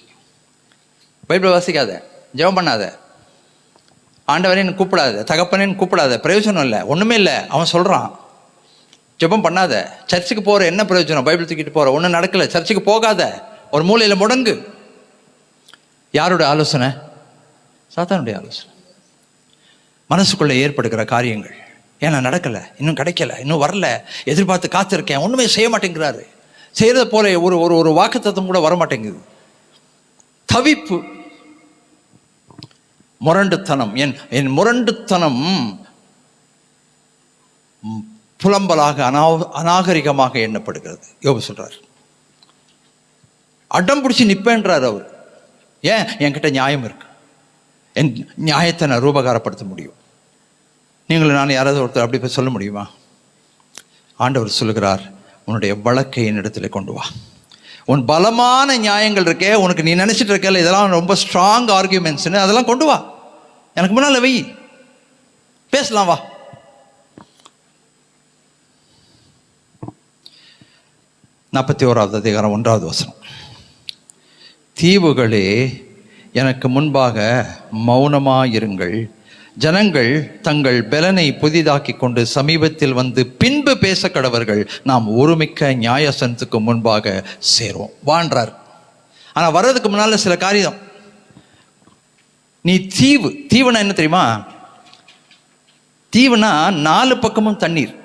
[SPEAKER 3] பைபிள் வாசிக்காத, ஜெபம் பண்ணாத, ஆண்டவரேன்னு கூப்பிடாத, தகப்பனேன்னு கூப்பிடாத, பிரயோஜனம் இல்லை, ஒன்றுமே இல்லை. அவன் சொல்கிறான், ஜெபம் பண்ணாத, சர்ச்சுக்கு போகிற என்ன பிரயோஜனம், பைபிள் தூக்கிட்டு போகிற ஒன்றும் நடக்கலை, சர்ச்சுக்கு போகாத, ஒரு மூலையில் முடங்கு. யாரோட ஆலோசனை? சாத்தானுடைய ஆலோசனை. மனசுக்குள்ளே ஏற்படுகிற காரியங்கள், ஏன்னா நடக்கலை, இன்னும் கிடைக்கல, இன்னும் வரல, எதிர்பார்த்து காத்திருக்கேன், ஒன்றுமே செய்ய மாட்டேங்கிறாரு, செய்கிறத போல ஒரு ஒரு ஒரு வாக்குத்தத்தம் கூட வரமாட்டேங்குது. தவிப்பு, முரண்டுத்தனம். என் முரண்டுத்தனம் புலம்பலாக அநாகரிகமாக எண்ணப்படுகிறது. யோபு சொல்றார். அடம் பிடிச்சி நிற்பேன்றார் அவர். ஏன்? என்கிட்ட நியாயம் இருக்கு, என் நியாயத்தை நான் ரூபகாரப்படுத்த முடியும். நீங்களும் நான் யாராவது ஒருத்தர் அப்படி போய் சொல்ல முடியுமா? ஆண்டவர் சொல்லுகிறார், உன்னுடைய வழக்கை என்னிடத்துல கொண்டு வா. உன் பலமான நியாயங்கள் இருக்கே, உனக்கு நீ நினைச்சிட்டு இருக்கல இதெல்லாம் ரொம்ப ஸ்ட்ராங் ஆர்கியூமெண்ட்ஸ்னு, அதெல்லாம் கொண்டு வா, எனக்கு முன்னால் வை, பேசலாம் வா. நாற்பத்தி 1ஆவது அதிகாரம் 1வது வசனம். தீவுகளே எனக்கு முன்பாக மௌனமாயிருங்கள், ஜனங்கள் தங்கள் பலனை புதிதாக்கி கொண்டு சமீபத்தில் வந்து பின்பு பேச கடவர்கள், நாம் ஒருமிக்க நியாயசனத்துக்கு முன்பாக சேருவோம் வான்றார். ஆனால் வர்றதுக்கு முன்னால் சில காரியம். நீ தீவுனா என்ன தெரியுமா? தீவுனா 4 பக்கமும் தண்ணீர்,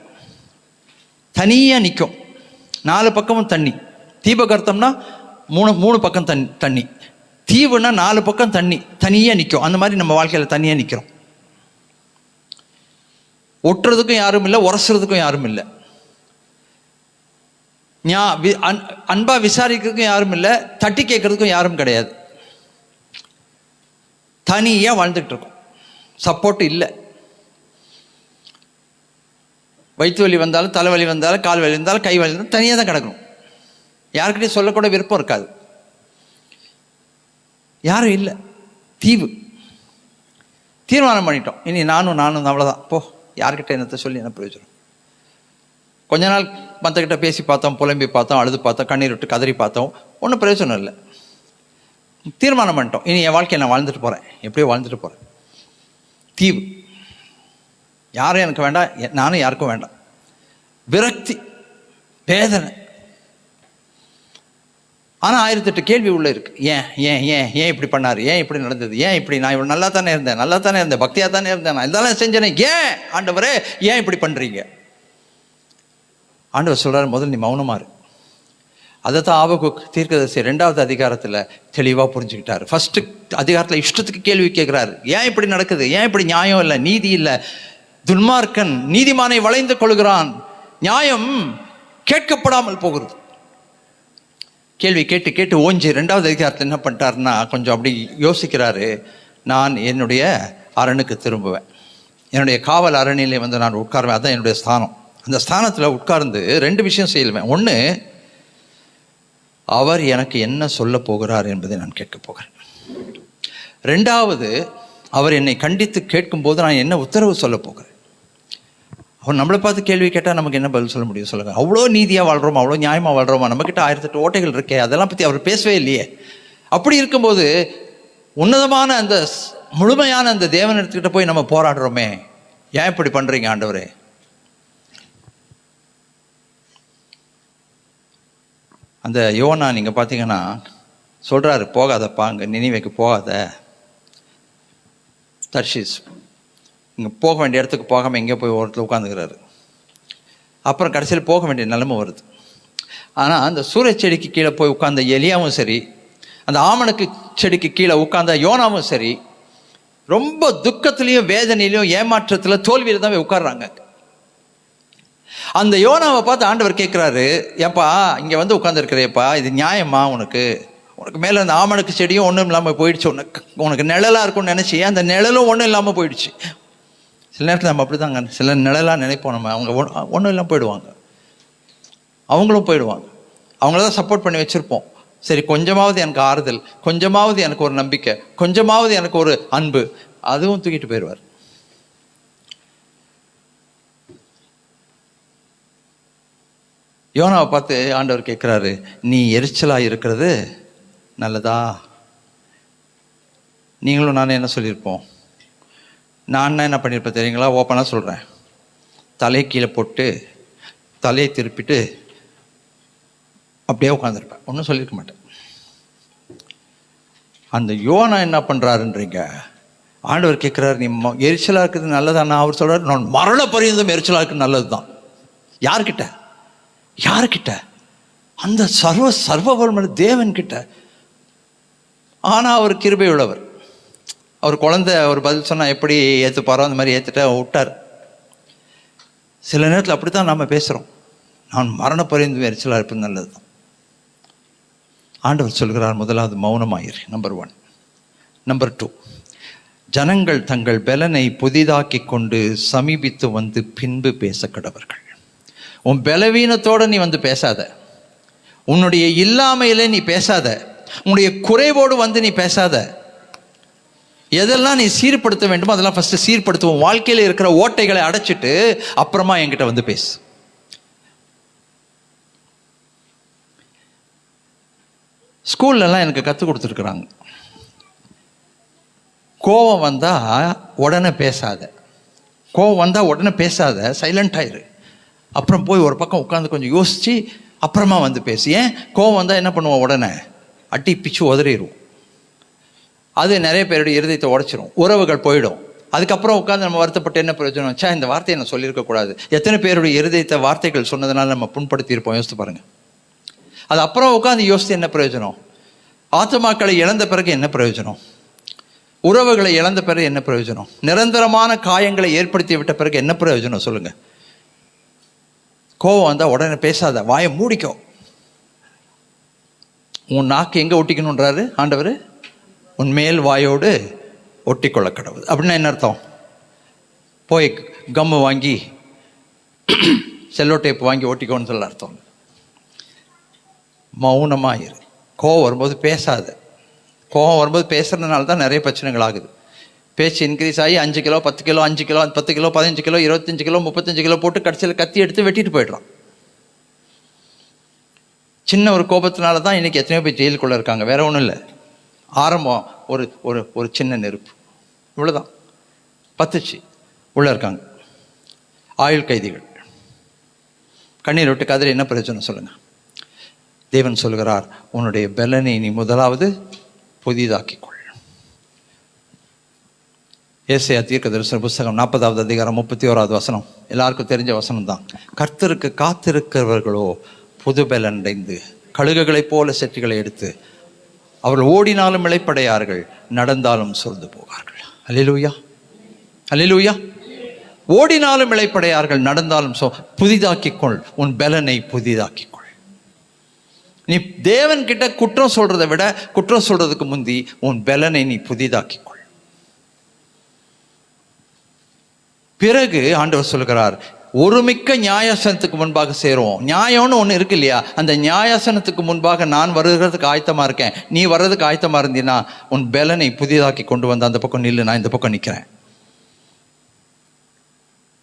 [SPEAKER 3] தனியாக நிற்கும், 4 பக்கமும் தண்ணி. தீபகர்த்தம்னா 3 பக்கம் தண்ணி. தீவுனா 4 பக்கம் தண்ணி, தனியாக நிற்கும். அந்த மாதிரி நம்ம வாழ்க்கையில் தனியாக நிற்கிறோம். ஒட்டுறதுக்கும் யாரும் இல்லை, உரசுறதுக்கும் யாரும் இல்லை, அன்பா விசாரிக்கிறதுக்கும் யாரும் இல்லை, தட்டி கேட்கறதுக்கும் யாரும் கிடையாது. தனியாக வாழ்ந்துட்டு இருக்கோம், சப்போர்ட் இல்லை. வயிற்று வலி வந்தாலும், தலைவலி வந்தாலும், கால் வலி வந்தாலும், கை வலி வந்தாலும் தனியாக தான் கிடக்கணும். யாருக்கிட்டையும் சொல்லக்கூட விருப்பம் இருக்காது, யாரும் இல்லை. தீவு. தீர்மானம் பண்ணிட்டோம், இனி நானும் அவ்வளோதான், போ, யார்கிட்ட என்னத்தை சொல்லி என்ன பிரயோஜனம். கொஞ்ச நாள் மற்றக்கிட்ட பேசி பார்த்தோம், புலம்பி பார்த்தோம், அழுது பார்த்தோம், கண்ணீர் விட்டு கதறி பார்த்தோம், ஒன்றும் பிரயோஜனம் இல்லை. தீர்மானம் பண்ணிட்டோம், இனி என் வாழ்க்கையை நான் வாழ்ந்துட்டு போகிறேன், எப்படியோ வாழ்ந்துட்டு போகிறேன். தீவு. யாரும் எனக்கு வேண்டாம், நானும் யாருக்கும் வேண்டாம். விரக்தி, வேதனை. ஆனால் 1008 கேள்வி உள்ள இருக்கு. ஏன் ஏன் ஏன் ஏன் இப்படி பண்ணார், ஏன் இப்படி நடந்தது, ஏன் இப்படி, நான் இவ்வளோ நல்லா தானே இருந்தேன், பக்தியாக தானே இருந்தேன், நான் இதெல்லாம் செஞ்சேனே, ஏன் ஆண்டவரே ஏன் இப்படி பண்ணுறீங்க? ஆண்டவர் சொல்கிறார், முதல்ல நீ மௌனமா இரு. அதை தான் ஆபகுக் தீர்க்கதரிசி 2வது அதிகாரத்தில் தெளிவாக புரிஞ்சுக்கிட்டார். ஃபர்ஸ்ட் அதிகாரத்தில் இஷ்டத்துக்கு கேள்வி கேட்குறாரு, ஏன் இப்படி நடக்குது, ஏன் இப்படி நியாயம் இல்லை, நீதி இல்லை, துன்மார்க்கன் நீதிமானை வளைந்து கொள்கிறான், நியாயம் கேட்கப்படாமல் போகிறது. கேள்வி கேட்டு கேட்டு ஓஞ்சி 2வது அதிகாரத்தில் என்ன பண்ணிட்டாருன்னா, கொஞ்சம் அப்படி யோசிக்கிறாரு. நான் என்னுடைய அரணுக்கு திரும்புவேன், என்னுடைய காவல் அரணிலே வந்து நான் உட்காருவேன், அதுதான் என்னுடைய ஸ்தானம். அந்த ஸ்தானத்தில் உட்கார்ந்து 2 விஷயம் செய்வேன். ஒன்று, அவர் எனக்கு என்ன சொல்ல போகிறார் என்பதை நான் கேட்க போகிறேன். 2வது, அவர் என்னை கண்டித்து கேட்கும்போது நான் என்ன உத்தரவு சொல்ல போகிறேன். அவர் நம்மளை பார்த்து கேள்வி கேட்டால் நமக்கு என்ன பதில் சொல்ல முடியும் சொல்லுங்கள்? அவ்வளோ நீதியாக வாழ்கிறோமா, அவ்வளோ நியாயமாக வாழ்கிறோமா? நம்மக்கிட்ட 1008 ஓட்டைகள் இருக்கே, அதெல்லாம் பற்றி அவர் பேசவே இல்லையே. அப்படி இருக்கும்போது உன்னதமான அந்த முழுமையான அந்த தேவனிடத்துக்கிட்ட போய் நம்ம போராடுறோமே, ஏன் இப்படி பண்ணுறீங்க ஆண்டவரே? அந்த யோனா நீங்கள் பார்த்தீங்கன்னா சொல்கிறாரு, போகாதப்பா, அங்கே நினிவேக்கு போகாத, தர்ஷீஸ், இங்கே போக வேண்டிய இடத்துக்கு போகாமல் எங்கேயோ போய் ஒருத்தர் உட்காந்துக்கிறாரு. அப்புறம் கடைசியில் போக வேண்டிய நிலைமை வருது. ஆனால் அந்த சூரிய செடிக்கு கீழே போய் உட்கார்ந்த எலியாவும் சரி, அந்த ஆமணக்கு செடிக்கு கீழே உட்கார்ந்த யோனாவும் சரி, ரொம்ப துக்கத்துலேயும் வேதனையிலையும் ஏமாற்றத்தில் தோல்வியில் தான் போய் உட்கார்றாங்க. அந்த யோனாவை பார்த்து ஆண்டவர் கேட்குறாரு, ஏப்பா இங்கே வந்து உட்காந்துருக்கிறேப்பா, இது நியாயமா உனக்கு? உனக்கு மேலே அந்த ஆமணக்கு செடியும் ஒன்றும் இல்லாமல் போயிடுச்சு, உனக்கு நிழலாக இருக்கும்னு நினச்சி அந்த நிழலும் ஒன்றும் இல்லாமல் போயிடுச்சு. சில நேரத்தில் நம்ம அப்படி தாங்க, சில நிழலாக நினைப்போம் நம்ம, அவங்க ஒன்றும் இல்லாமல் போயிடுவாங்க, அவங்களும் போயிடுவாங்க. அவங்கள தான் சப்போர்ட் பண்ணி வச்சுருப்போம். சரி, கொஞ்சமாவது எனக்கு ஆறுதல், கொஞ்சமாவது எனக்கு ஒரு நம்பிக்கை, கொஞ்சமாவது எனக்கு ஒரு அன்பு, அதுவும் தூக்கிட்டு போயிடுவார். யோனாவை பார்த்து ஆண்டவர் கேட்குறாரு, நீ எரிச்சலாக இருக்கிறது நல்லதா? நீங்களும் நானும் என்ன சொல்லியிருப்போம்? நான் என்ன பண்ணியிருப்பேன் தெரியுங்களா? ஓப்பனாக சொல்கிறேன், தலையை கீழே போட்டு தலையை திருப்பிட்டு அப்படியே உட்காந்துருப்பேன், ஒன்றும் சொல்லியிருக்க மாட்டேன். அந்த யோனா என்ன பண்ணுறாருன்றீங்க? ஆண்டவர் கேட்குறாரு, நீ எரிச்சலாக இருக்குது நல்லதானா? அவர் சொல்கிறார், நான் மரண பரியந்தம் எரிச்சலாக இருக்குது நல்லது தான். யாருக்கிட்ட? அந்த சர்வவல்லமையுள்ள தேவன்கிட்ட. ஆனால் அவர் கிருபை உள்ளவர். அவர் குழந்தை அவர் பதில் சொன்னால் எப்படி ஏற்றுப்பாரோ அந்த மாதிரி ஏற்றுட்டு விட்டார். சில நேரத்தில் அப்படி தான் நம்ம பேசுகிறோம், நான் மரண பரியந்தம் எரிச்சலாக இருப்பது நல்லது தான். ஆண்டவர் சொல்கிறார், முதலாவது மௌனமாயிரு, நம்பர் 1. நம்பர் 2, ஜனங்கள் தங்கள் பலனை புதிதாக்கி கொண்டு சமீபித்து வந்து பின்பு பேச கடவர்கள். உன் பலவீனத்தோடு நீ வந்து பேசாத, உன்னுடைய இல்லாமையிலே நீ பேசாத, உன்னுடைய குறைவோடு வந்து நீ பேசாத. எதெல்லாம் நீ சீர்படுத்த வேண்டுமோ அதெல்லாம் ஃபஸ்ட்டு சீர்படுத்துவோம். வாழ்க்கையில் இருக்கிற ஓட்டைகளை அடைச்சிட்டு அப்புறமா என்கிட்ட வந்து பேசு. ஸ்கூல்லலாம் எனக்கு கற்றுக் கொடுத்துருக்குறாங்க, கோபம் வந்தால் உடனே பேசாத, சைலண்ட் ஆயிரு. அப்புறம் போய் ஒரு பக்கம் உட்காந்து கொஞ்சம் யோசித்து அப்புறமா வந்து பேசு. ஏன் கோபம் வந்தால் என்ன பண்ணுவோம்? உடனே அட்டி பிச்சு உதறிடுவோம். அது நிறைய பேருடைய இருதயத்தை உடைச்சிரும், உறவுகள் போயிடும். அதுக்கப்புறம் உட்காந்து நம்ம வருத்தப்பட்டு என்ன பிரயோஜனம்? இந்த வார்த்தையை நான் சொல்லியிருக்கக்கூடாது. எத்தனை பேருடைய இருதயத்தை வார்த்தைகள் சொன்னதுனால நம்ம புண்படுத்தியிருப்போம், யோசித்து பாருங்கள். அது அப்புறம் உட்காந்து யோசித்து என்ன பிரயோஜனம்? ஆத்துமாக்களை இழந்த பிறகு என்ன பிரயோஜனம்? உறவுகளை இழந்த பிறகு என்ன பிரயோஜனம்? நிரந்தரமான காயங்களை ஏற்படுத்தி விட்ட பிறகு என்ன பிரயோஜனம் சொல்லுங்கள்? கோபம் வந்தால் உடனே பேசாத, வாயை மூடிக்கோ. உன் நாக்கு எங்கே ஒட்டிக்கணுன்றாரு ஆண்டவர்? உன் மேல் வாயோடு ஒட்டிக்கொள்ள கடவுள். அப்படின்னா என்ன அர்த்தம்? போய் கம்மு வாங்கி செல்லோ டேப் வாங்கி ஒட்டிக்கோன்னு சொல்ல அர்த்தம். மௌனமாக இரு. கோவம் வரும்போது பேசாத. கோவம் வரும்போது பேசுகிறதுனால தான் நிறைய பிரச்சனைகள் ஆகுது. பேச்சு இன்க்ரீஸ் ஆகி 5 kilo 10 kilo 5 kilo 10 kilo 15 kilo 25 kilo 35 kilo போட்டு கடைசியில் கத்தி எடுத்து வெட்டிட்டு போய்ட்றான். சின்ன ஒரு கோபத்தினால தான் இன்றைக்கி எத்தனையோ பேர் ஜெயிலுக்குள்ளே இருக்காங்க. வேற ஒன்றும் இல்லை, ஆரம்பம் ஒரு ஒரு ஒரு சின்ன நெருப்பு, இவ்வளோதான், பத்துச்சு, உள்ளே இருக்காங்க. ஆயுள் கைதிகள் கண்ணீர் விட்டு கதறி என்ன பிரயோஜனம் சொல்லுங்கள்? தேவன் சொல்கிறார், உன்னுடைய பலனை நீ முதலாவது புதிதாக்கிக்கொள். ஏசாயா தீர்க்கதரிசன புஸ்தகம் 40வது அதிகாரம் 31வது வசனம், எல்லாருக்கும் தெரிஞ்ச வசனம் தான். கர்த்தருக்கு காத்திருக்கிறவர்களோ புது பலன் அடைந்து கழுகுகளைப் போல செட்டிகளை எடுத்து அவர்கள் ஓடினாலும் இளைப்படையார்கள், நடந்தாலும் சோர்ந்து போவார்கள். அல்லேலூயா, அல்லேலூயா. ஓடினாலும் இளைப்படையார்கள், நடந்தாலும் புதிதாக்கிக்கொள், உன் பலனை புதிதாக்கிக்கொள். நீ தேவன் கிட்ட குற்றம் சொல்றதை விட குற்றம் சொல்றதுக்கு முந்தி உன் பலனை நீ புதிதாக்கிக்கொள். பிறகு ஆண்டவர் சொல்கிறார், ஒருமிக்க நியாயாசனத்துக்கு முன்பாக சேருவோம். நியாயம்னு ஒன்று இருக்கு இல்லையா? அந்த நியாயாசனத்துக்கு முன்பாக நான் வருகிறதுக்கு ஆயத்தமாக இருக்கேன். நீ வர்றதுக்கு ஆயத்தமாக இருந்தீன்னா உன் பலனை புதிதாக்கி கொண்டு வந்து அந்த பக்கம் நில்லு, நான் இந்த பக்கம் நிற்கிறேன்.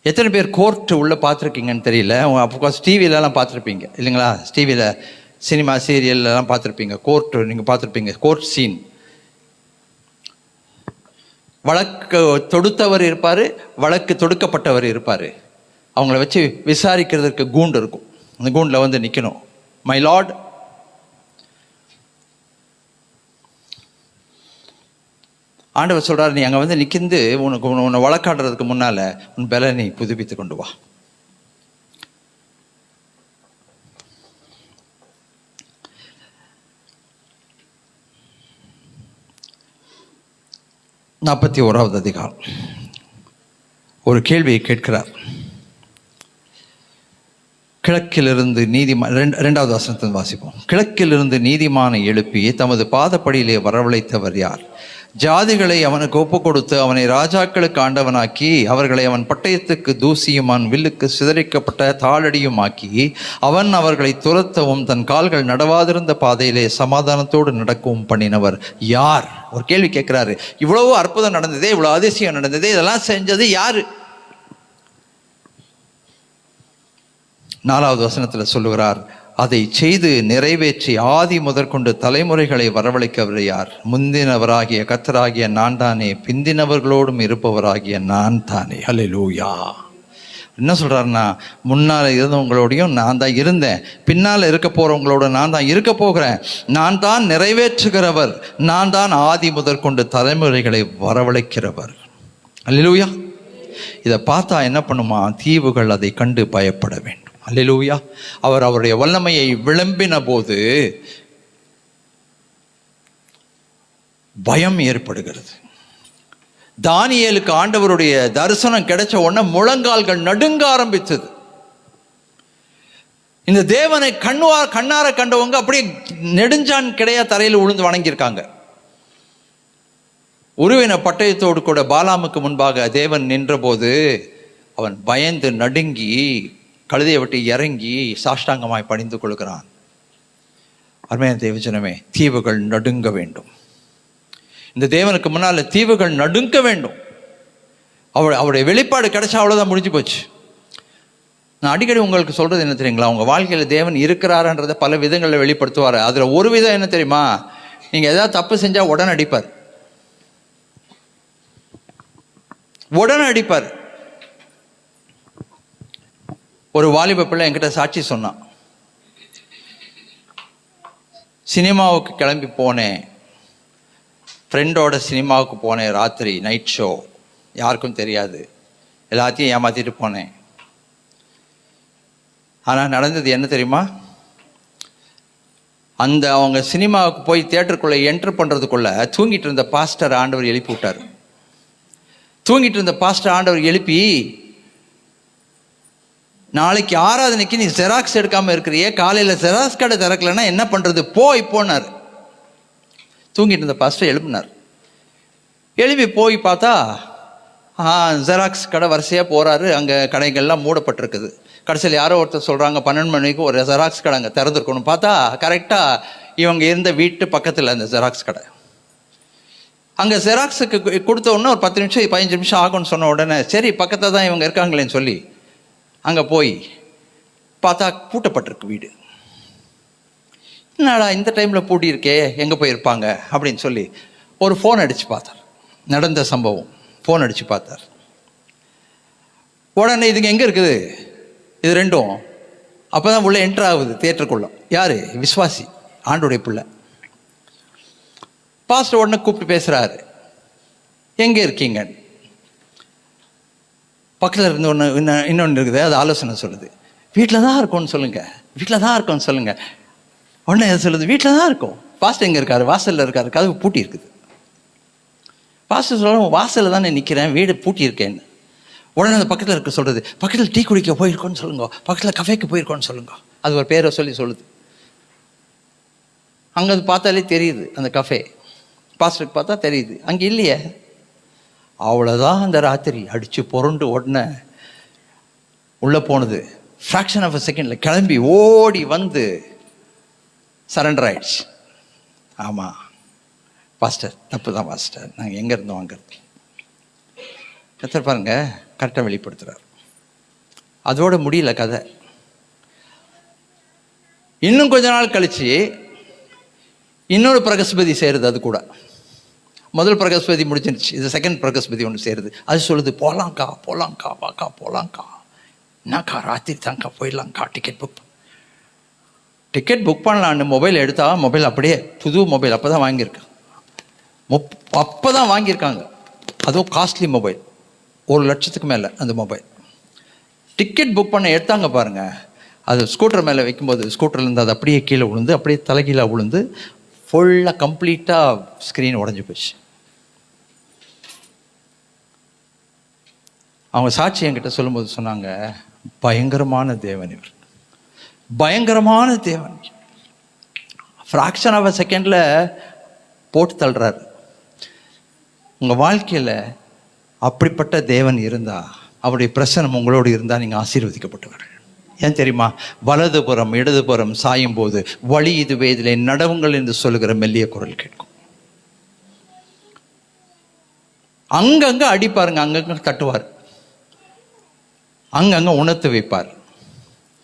[SPEAKER 3] எத்தனை பேர் கோர்ட்டு உள்ளே பார்த்துருக்கீங்கன்னு தெரியல. அஃப்கோர்ஸ் டிவிலலாம் பார்த்துருப்பீங்க இல்லைங்களா? டிவியில் சினிமா சீரியல்லாம் பார்த்துருப்பீங்க. கோர்ட்டு நீங்கள் பார்த்துருப்பீங்க. கோர்ட் சீன், வழக்கு தொடுத்தவர் இருப்பார், வழக்கு தொடுக்கப்பட்டவர் இருப்பார். அவங்கள வச்சு விசாரிக்கிறதுக்கு கூண்டு இருக்கும். அந்த கூண்டில் வந்து நிற்கணும். மை லார்ட், ஆண்டவர் சொல்கிறார், நீ அங்கே வந்து நிற்கிந்து உன்னை வழக்காடுறதுக்கு முன்னால் உன் பலனை புதுப்பித்து கொண்டு வா. நாற்பத்தி 1வது அதிகாரம் ஒரு கேள்வியை கேட்கிறார். கிழக்கிலிருந்து நீதிமான், 2வது வசனத்திலிருந்து வாசிப்போம். கிழக்கிலிருந்து நீதிமானை எழுப்பி தமது பாதப்படியிலே வரவழைத்தவர் யார்? ஜாதிகளை அவனுக்கு ஒப்பு கொடுத்து அவனை ராஜாக்களுக்கு ஆண்டவனாக்கி அவர்களை அவன் பட்டயத்துக்கு தூசியும் அவன் வில்லுக்கு சிதறிக்கப்பட்ட தாளடியுமாக்கி அவன் அவர்களை துரத்தவும் தன் கால்கள் நடவாதிருந்த பாதையிலே சமாதானத்தோடு நடக்கவும் பண்ணினவர் யார்? ஒரு கேள்வி கேட்கிறாரு. இவ்வளவு அற்புதம் நடந்ததே, இவ்வளவு அதிசயம் நடந்ததே, இதெல்லாம் செஞ்சது யாரு? 4வது வசனத்தில் சொல்லுகிறார், அதை செய்து நிறைவேற்றி ஆதி முதற்கொண்டு தலைமுறைகளை வரவழைக்கவர் யார்? முந்தினவராகிய கர்த்தராகிய நான் தானே, பிந்தினவர்களோடும் இருப்பவராகிய நான் தானே. ஹல்லேலூயா. என்ன சொல்கிறாருன்னா, முன்னால் இருந்தவங்களோடையும் நான் தான் இருந்தேன், பின்னால் இருக்க போகிறவங்களோட நான் தான் இருக்க போகிறேன், நான் தான் நிறைவேற்றுகிறவர், நான் தான் ஆதி முதற்கொண்டு தலைமுறைகளை வரவழைக்கிறவர். அல்லேலூயா. இதை பார்த்தா என்ன பண்ணுமா, தீவுகள் அதை கண்டு பயப்பட வேண்டும். அல்லேலூயா. அவர் அவருடைய வல்லமையை விளம்பின போது பயம் ஏற்படுகிறது. தானியேலுக்கு ஆண்டவருடைய தரிசனம் கிடைச்ச உடனே முழங்கால்கள் நடுங்க ஆரம்பித்தது. இந்த தேவனை கண்ணார கண்டவங்க அப்படியே நெடுஞ்சான் கிடையா தரையில் விழுந்து வணங்கியிருக்காங்க. உருவின பட்டயத்தோடு கூட பாலாமுக்கு முன்பாக தேவன் நின்றபோது அவன் பயந்து நடுங்கி கழுதையை விட்டு இறங்கி சாஷ்டாங்கமாய் பணிந்து கொள்கிறான். அருமையான தேவஜனமே, தீவுகள் நடுங்க வேண்டும். இந்த தேவனுக்கு முன்னால் தீவுகள் நடுங்க வேண்டும். அவருடைய வெளிப்பாடு கிடைச்சா அவ்வளோதான், முடிஞ்சு போச்சு. நான் அடிக்கடி உங்களுக்கு சொல்கிறது என்ன தெரியுங்களா, உங்கள் வாழ்க்கையில் தேவன் இருக்கிறாருன்றதை பல விதங்களில் வெளிப்படுத்துவார். அதில் ஒரு விதம் என்ன தெரியுமா, நீங்கள் எதாவது தப்பு செஞ்சால் உடனே அடிப்பார். ஒரு வாலிப பிள்ளை என்கிட்ட சாட்சி சொன்னான். சினிமாவுக்கு கிளம்பி போனேன், ஃப்ரெண்டோட சினிமாவுக்கு போனேன், ராத்திரி நைட் ஷோ, யாருக்கும் தெரியாது, எல்லாத்தையும் ஏமாற்றிட்டு போனேன். ஆனால் நடந்தது என்ன தெரியுமா, அவங்க சினிமாவுக்கு போய் தியேட்டருக்குள்ளே என்ட்ரு பண்ணுறதுக்குள்ளே தூங்கிட்டு இருந்த பாஸ்டர் ஆண்டவர் எழுப்பி விட்டார். தூங்கிட்டு இருந்த பாஸ்டர் ஆண்டவர் எழுப்பி, நாளைக்கு ஆராதனைக்கு நீ ஜெராக்ஸ் எடுக்காமல் இருக்கிறியே, காலையில் ஜெராக்ஸ் கடை திறக்கலைன்னா என்ன பண்ணுறது, போனார். தூங்கிட்டு இருந்த பாஸ்டர் எழுப்பினார். எழுப்பி போய் பார்த்தா ஜெராக்ஸ் கடை வரிசையாக போகிறாரு. அங்கே கடைகள்லாம் மூடப்பட்டிருக்குது. கடைசியில் யாரோ ஒருத்தர் சொல்கிறாங்க 12 மணிக்கு ஒரு ஜெராக்ஸ் கடை அங்கே திறந்துருக்கணும். பார்த்தா கரெக்டாக இவங்க இருந்த வீட்டு பக்கத்தில் அந்த ஜெராக்ஸ் கடை. அங்கே ஜெராக்ஸுக்கு கொடுத்த உடனே ஒரு 10 நிமிஷம் 15 நிமிஷம் ஆகும்னு சொன்ன உடனே சரி பக்கத்தில் தான் இவங்க இருக்காங்களேன்னு சொல்லி அங்கே போய் பார்த்தா பூட்டப்பட்டிருக்கு வீடு. என்னடா இந்த டைமில் பூட்டியிருக்கே, எங்கே போயிருப்பாங்க அப்படின்னு சொல்லி ஒரு ஃபோன் அடித்து பார்த்தார். நடந்த சம்பவம் ஃபோன் அடித்து பார்த்தார். உடனே இதுங்க எங்கே இருக்குது, இது ரெண்டும் அப்போ தான் உள்ளே என்ட்ரு ஆகுது தியேட்டருக்குள்ள. யார்? விஸ்வாசி, ஆண்டுடைய பிள்ளை. பாஸ்டர் உடனே கூப்பிட்டு பேசுகிறாரு, எங்கே இருக்கீங்க? பக்கத்தில் இருந்து இன்னொன்று இருக்குது, அது ஆலோசனை சொல்லுது. வீட்டில் தான் இருக்கோன்னு சொல்லுங்கள், வீட்டில் தான் இருக்கோன்னு சொல்லுங்கள். உடனே எது சொல்லுது, வீட்டில் தான் இருக்கும். பாஸ்டர் எங்கே இருக்காரு? வாசலில் இருக்காரு, கதவு பூட்டி இருக்குது. பாஸ்டர் சொல்ல, வாசலில் தானே நிற்கிறேன், வீடு பூட்டி இருக்கேன்னு. உடனே அந்த பக்கத்தில் இருக்க சொல்கிறது, பக்கத்தில் டீ குடிக்க போயிருக்கோன்னு சொல்லுங்க, பக்கத்தில் கஃபேக்கு போயிருக்கோன்னு சொல்லுங்க. அது ஒரு பேரை சொல்லுது. அங்கே அது பார்த்தாலே தெரியுது அந்த கஃபே. பாஸ்டருக்கு பார்த்தா தெரியுது, அங்கே இல்லையே. அவ்வளோதான். அந்த ராத்திரி அடித்து புரண்டு உடனே உள்ளே போனது. ஃப்ராக்ஷன் ஆஃப் அ செகண்டில் கிளம்பி ஓடி வந்து சரண்டர் ஆயிடுச்சு. ஆமாம் பாஸ்டர், தப்பு தான் பாஸ்டர், நாங்கள் எங்கே இருந்தோம் அங்கே இருந்தோம். கர்த்தர் பாருங்க கரெக்டாக வெளிப்படுத்துகிறார். அதோட முடியல கதை. இன்னும் கொஞ்ச நாள் கழிச்சு இன்னொரு பிரகஸ்பதி சேருது. அது கூட முதல் பிரகஸ்பதி முடிஞ்சிருச்சு, இது செகண்ட் பிரகஸ்பதி ஒன்று சேருது. அது சொல்லுது, போகலாங்க்கா வாக்கா போகலாங்க்கா. என்னக்கா ராத்திரி தாங்க்கா, போயிடலாங்க்கா, டிக்கெட் புக் பண்ணலான்னு மொபைல் எடுத்தால் மொபைல் அப்படியே புது மொபைல் அப்போ தான் வாங்கியிருக்கேன். அப்போ தான் வாங்கியிருக்காங்க. அதுவும் காஸ்ட்லி மொபைல், 1 லட்சத்துக்கு மேலே அந்த மொபைல். டிக்கெட் புக் பண்ண எடுத்தாங்க பாருங்கள், அது ஸ்கூட்டர் மேலே வைக்கும்போது ஸ்கூட்டர்லேருந்து அது அப்படியே கீழே விழுந்து, அப்படியே தலைகீழாக விழுந்து ஃபுல்லாக கம்ப்ளீட்டாக ஸ்க்ரீன் உடஞ்சி போச்சு. அவங்க சாட்சி என்கிட்ட சொல்லும்போது சொன்னாங்க, பயங்கரமான தேவன் இவர், பயங்கரமான தேவன். ஃப்ராக்ஷன் ஆஃப் அ செகண்டில் போட்டு தள்ளுறாரு. உங்கள் வாழ்க்கையில் அப்படிப்பட்ட தேவன் இருந்தால், அவருடைய பிரசனம் உங்களோடு இருந்தால் நீங்கள் ஆசீர்வதிக்கப்பட்டவர்கள். ஏன் தெரியுமா? வலதுபுறம் இடதுபுறம் சாயும் போது வழி இதுவே, இதிலே நடவுங்கள் என்று சொல்லுகிற மெல்லிய குரல் கேட்கும். அங்கங்க அடிப்பாருங்க, அங்கங்க தட்டுவார், அங்கங்க உணர்த்து வைப்பார்.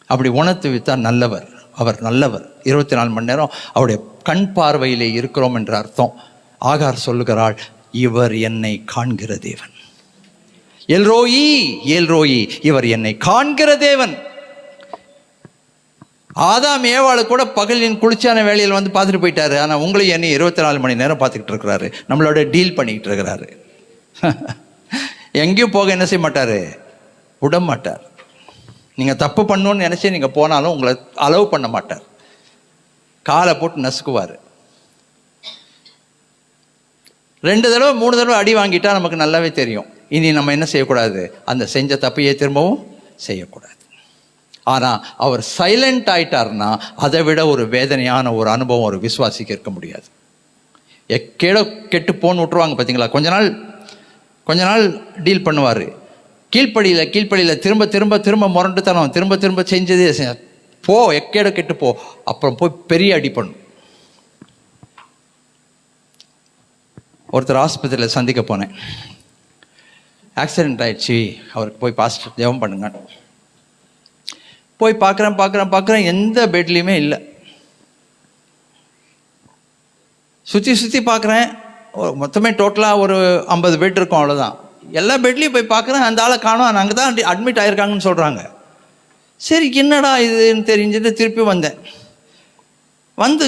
[SPEAKER 3] அப்படி உணர்த்து வைத்தார் நல்லவர். அவர் நல்லவர். 24 மணி நேரம் அவருடைய கண் பார்வையிலே இருக்கிறோம் என்ற அர்த்தம். ஆகார் சொல்லுகிறாள், இவர் என்னை காண்கிற தேவன். எல்ரோயி எல்ரோயி, இவர் என்னை காண்கிற தேவன். ஆதாம் ஏவாளு கூட பகலின் குளிர்ச்சியான வேலையில் வந்து பார்த்துட்டு போயிட்டாரு. ஆனால் உங்களையும் என்னை 24 மணி நேரம் பார்த்துக்கிட்டு இருக்கிறாரு, நம்மளோட டீல் பண்ணிக்கிட்டு இருக்கிறாரு. எங்கேயும் போக என்ன செய்ய மாட்டார், விட மாட்டார். நீங்கள் தப்பு பண்ணணும்னு நினச்சி நீங்கள் போனாலும் உங்களை அலோவ் பண்ண மாட்டார். காலை போட்டு நசுக்குவார். 2 தடவை 3 தடவை அடி வாங்கிட்டா நமக்கு நல்லாவே தெரியும், இனி நம்ம என்ன செய்யக்கூடாது, அந்த செஞ்ச தப்பையே திரும்பவும் செய்யக்கூடாது. ஆனால் அவர் சைலண்ட் ஆயிட்டார்னா அதை விட ஒரு வேதனையான ஒரு அனுபவம் ஒரு விசுவாசிக்கு இருக்க முடியாது. எக்கேடோ கெட்டு போன்னு விட்டுருவாங்க பார்த்தீங்களா, கொஞ்ச நாள் டீல் பண்ணுவார். கீழ்ப்படியில் திரும்ப திரும்ப திரும்ப முரண்டுத்தனம், திரும்ப திரும்ப செஞ்சதே போ, எக்கேடோ கெட்டு போ, அப்புறம் போய் பெரிய அடி பண்ணும். ஒருத்தர் ஆஸ்பத்திரியில் சந்திக்க போனேன். ஆக்சிடென்ட் ஆயிடுச்சு, அவருக்கு போய் பாஸ்டர் ஜெபம் பண்ணுங்க. போய் பார்க்குறேன், எந்த பெட்லேயுமே இல்லை. சுற்றி பார்க்குறேன், மொத்தமே டோட்டலாக ஒரு 50 பெட் இருக்கும், அவ்வளோதான். எல்லா பெட்லேயும் போய் பார்க்குறேன், அந்த ஆளை காணோம். அங்கே தான் அட்மிட் ஆகிருக்காங்கன்னு சொல்கிறாங்க. சரி, என்னடா இதுன்னு தெரிஞ்சுட்டு திருப்பி வந்தேன். வந்து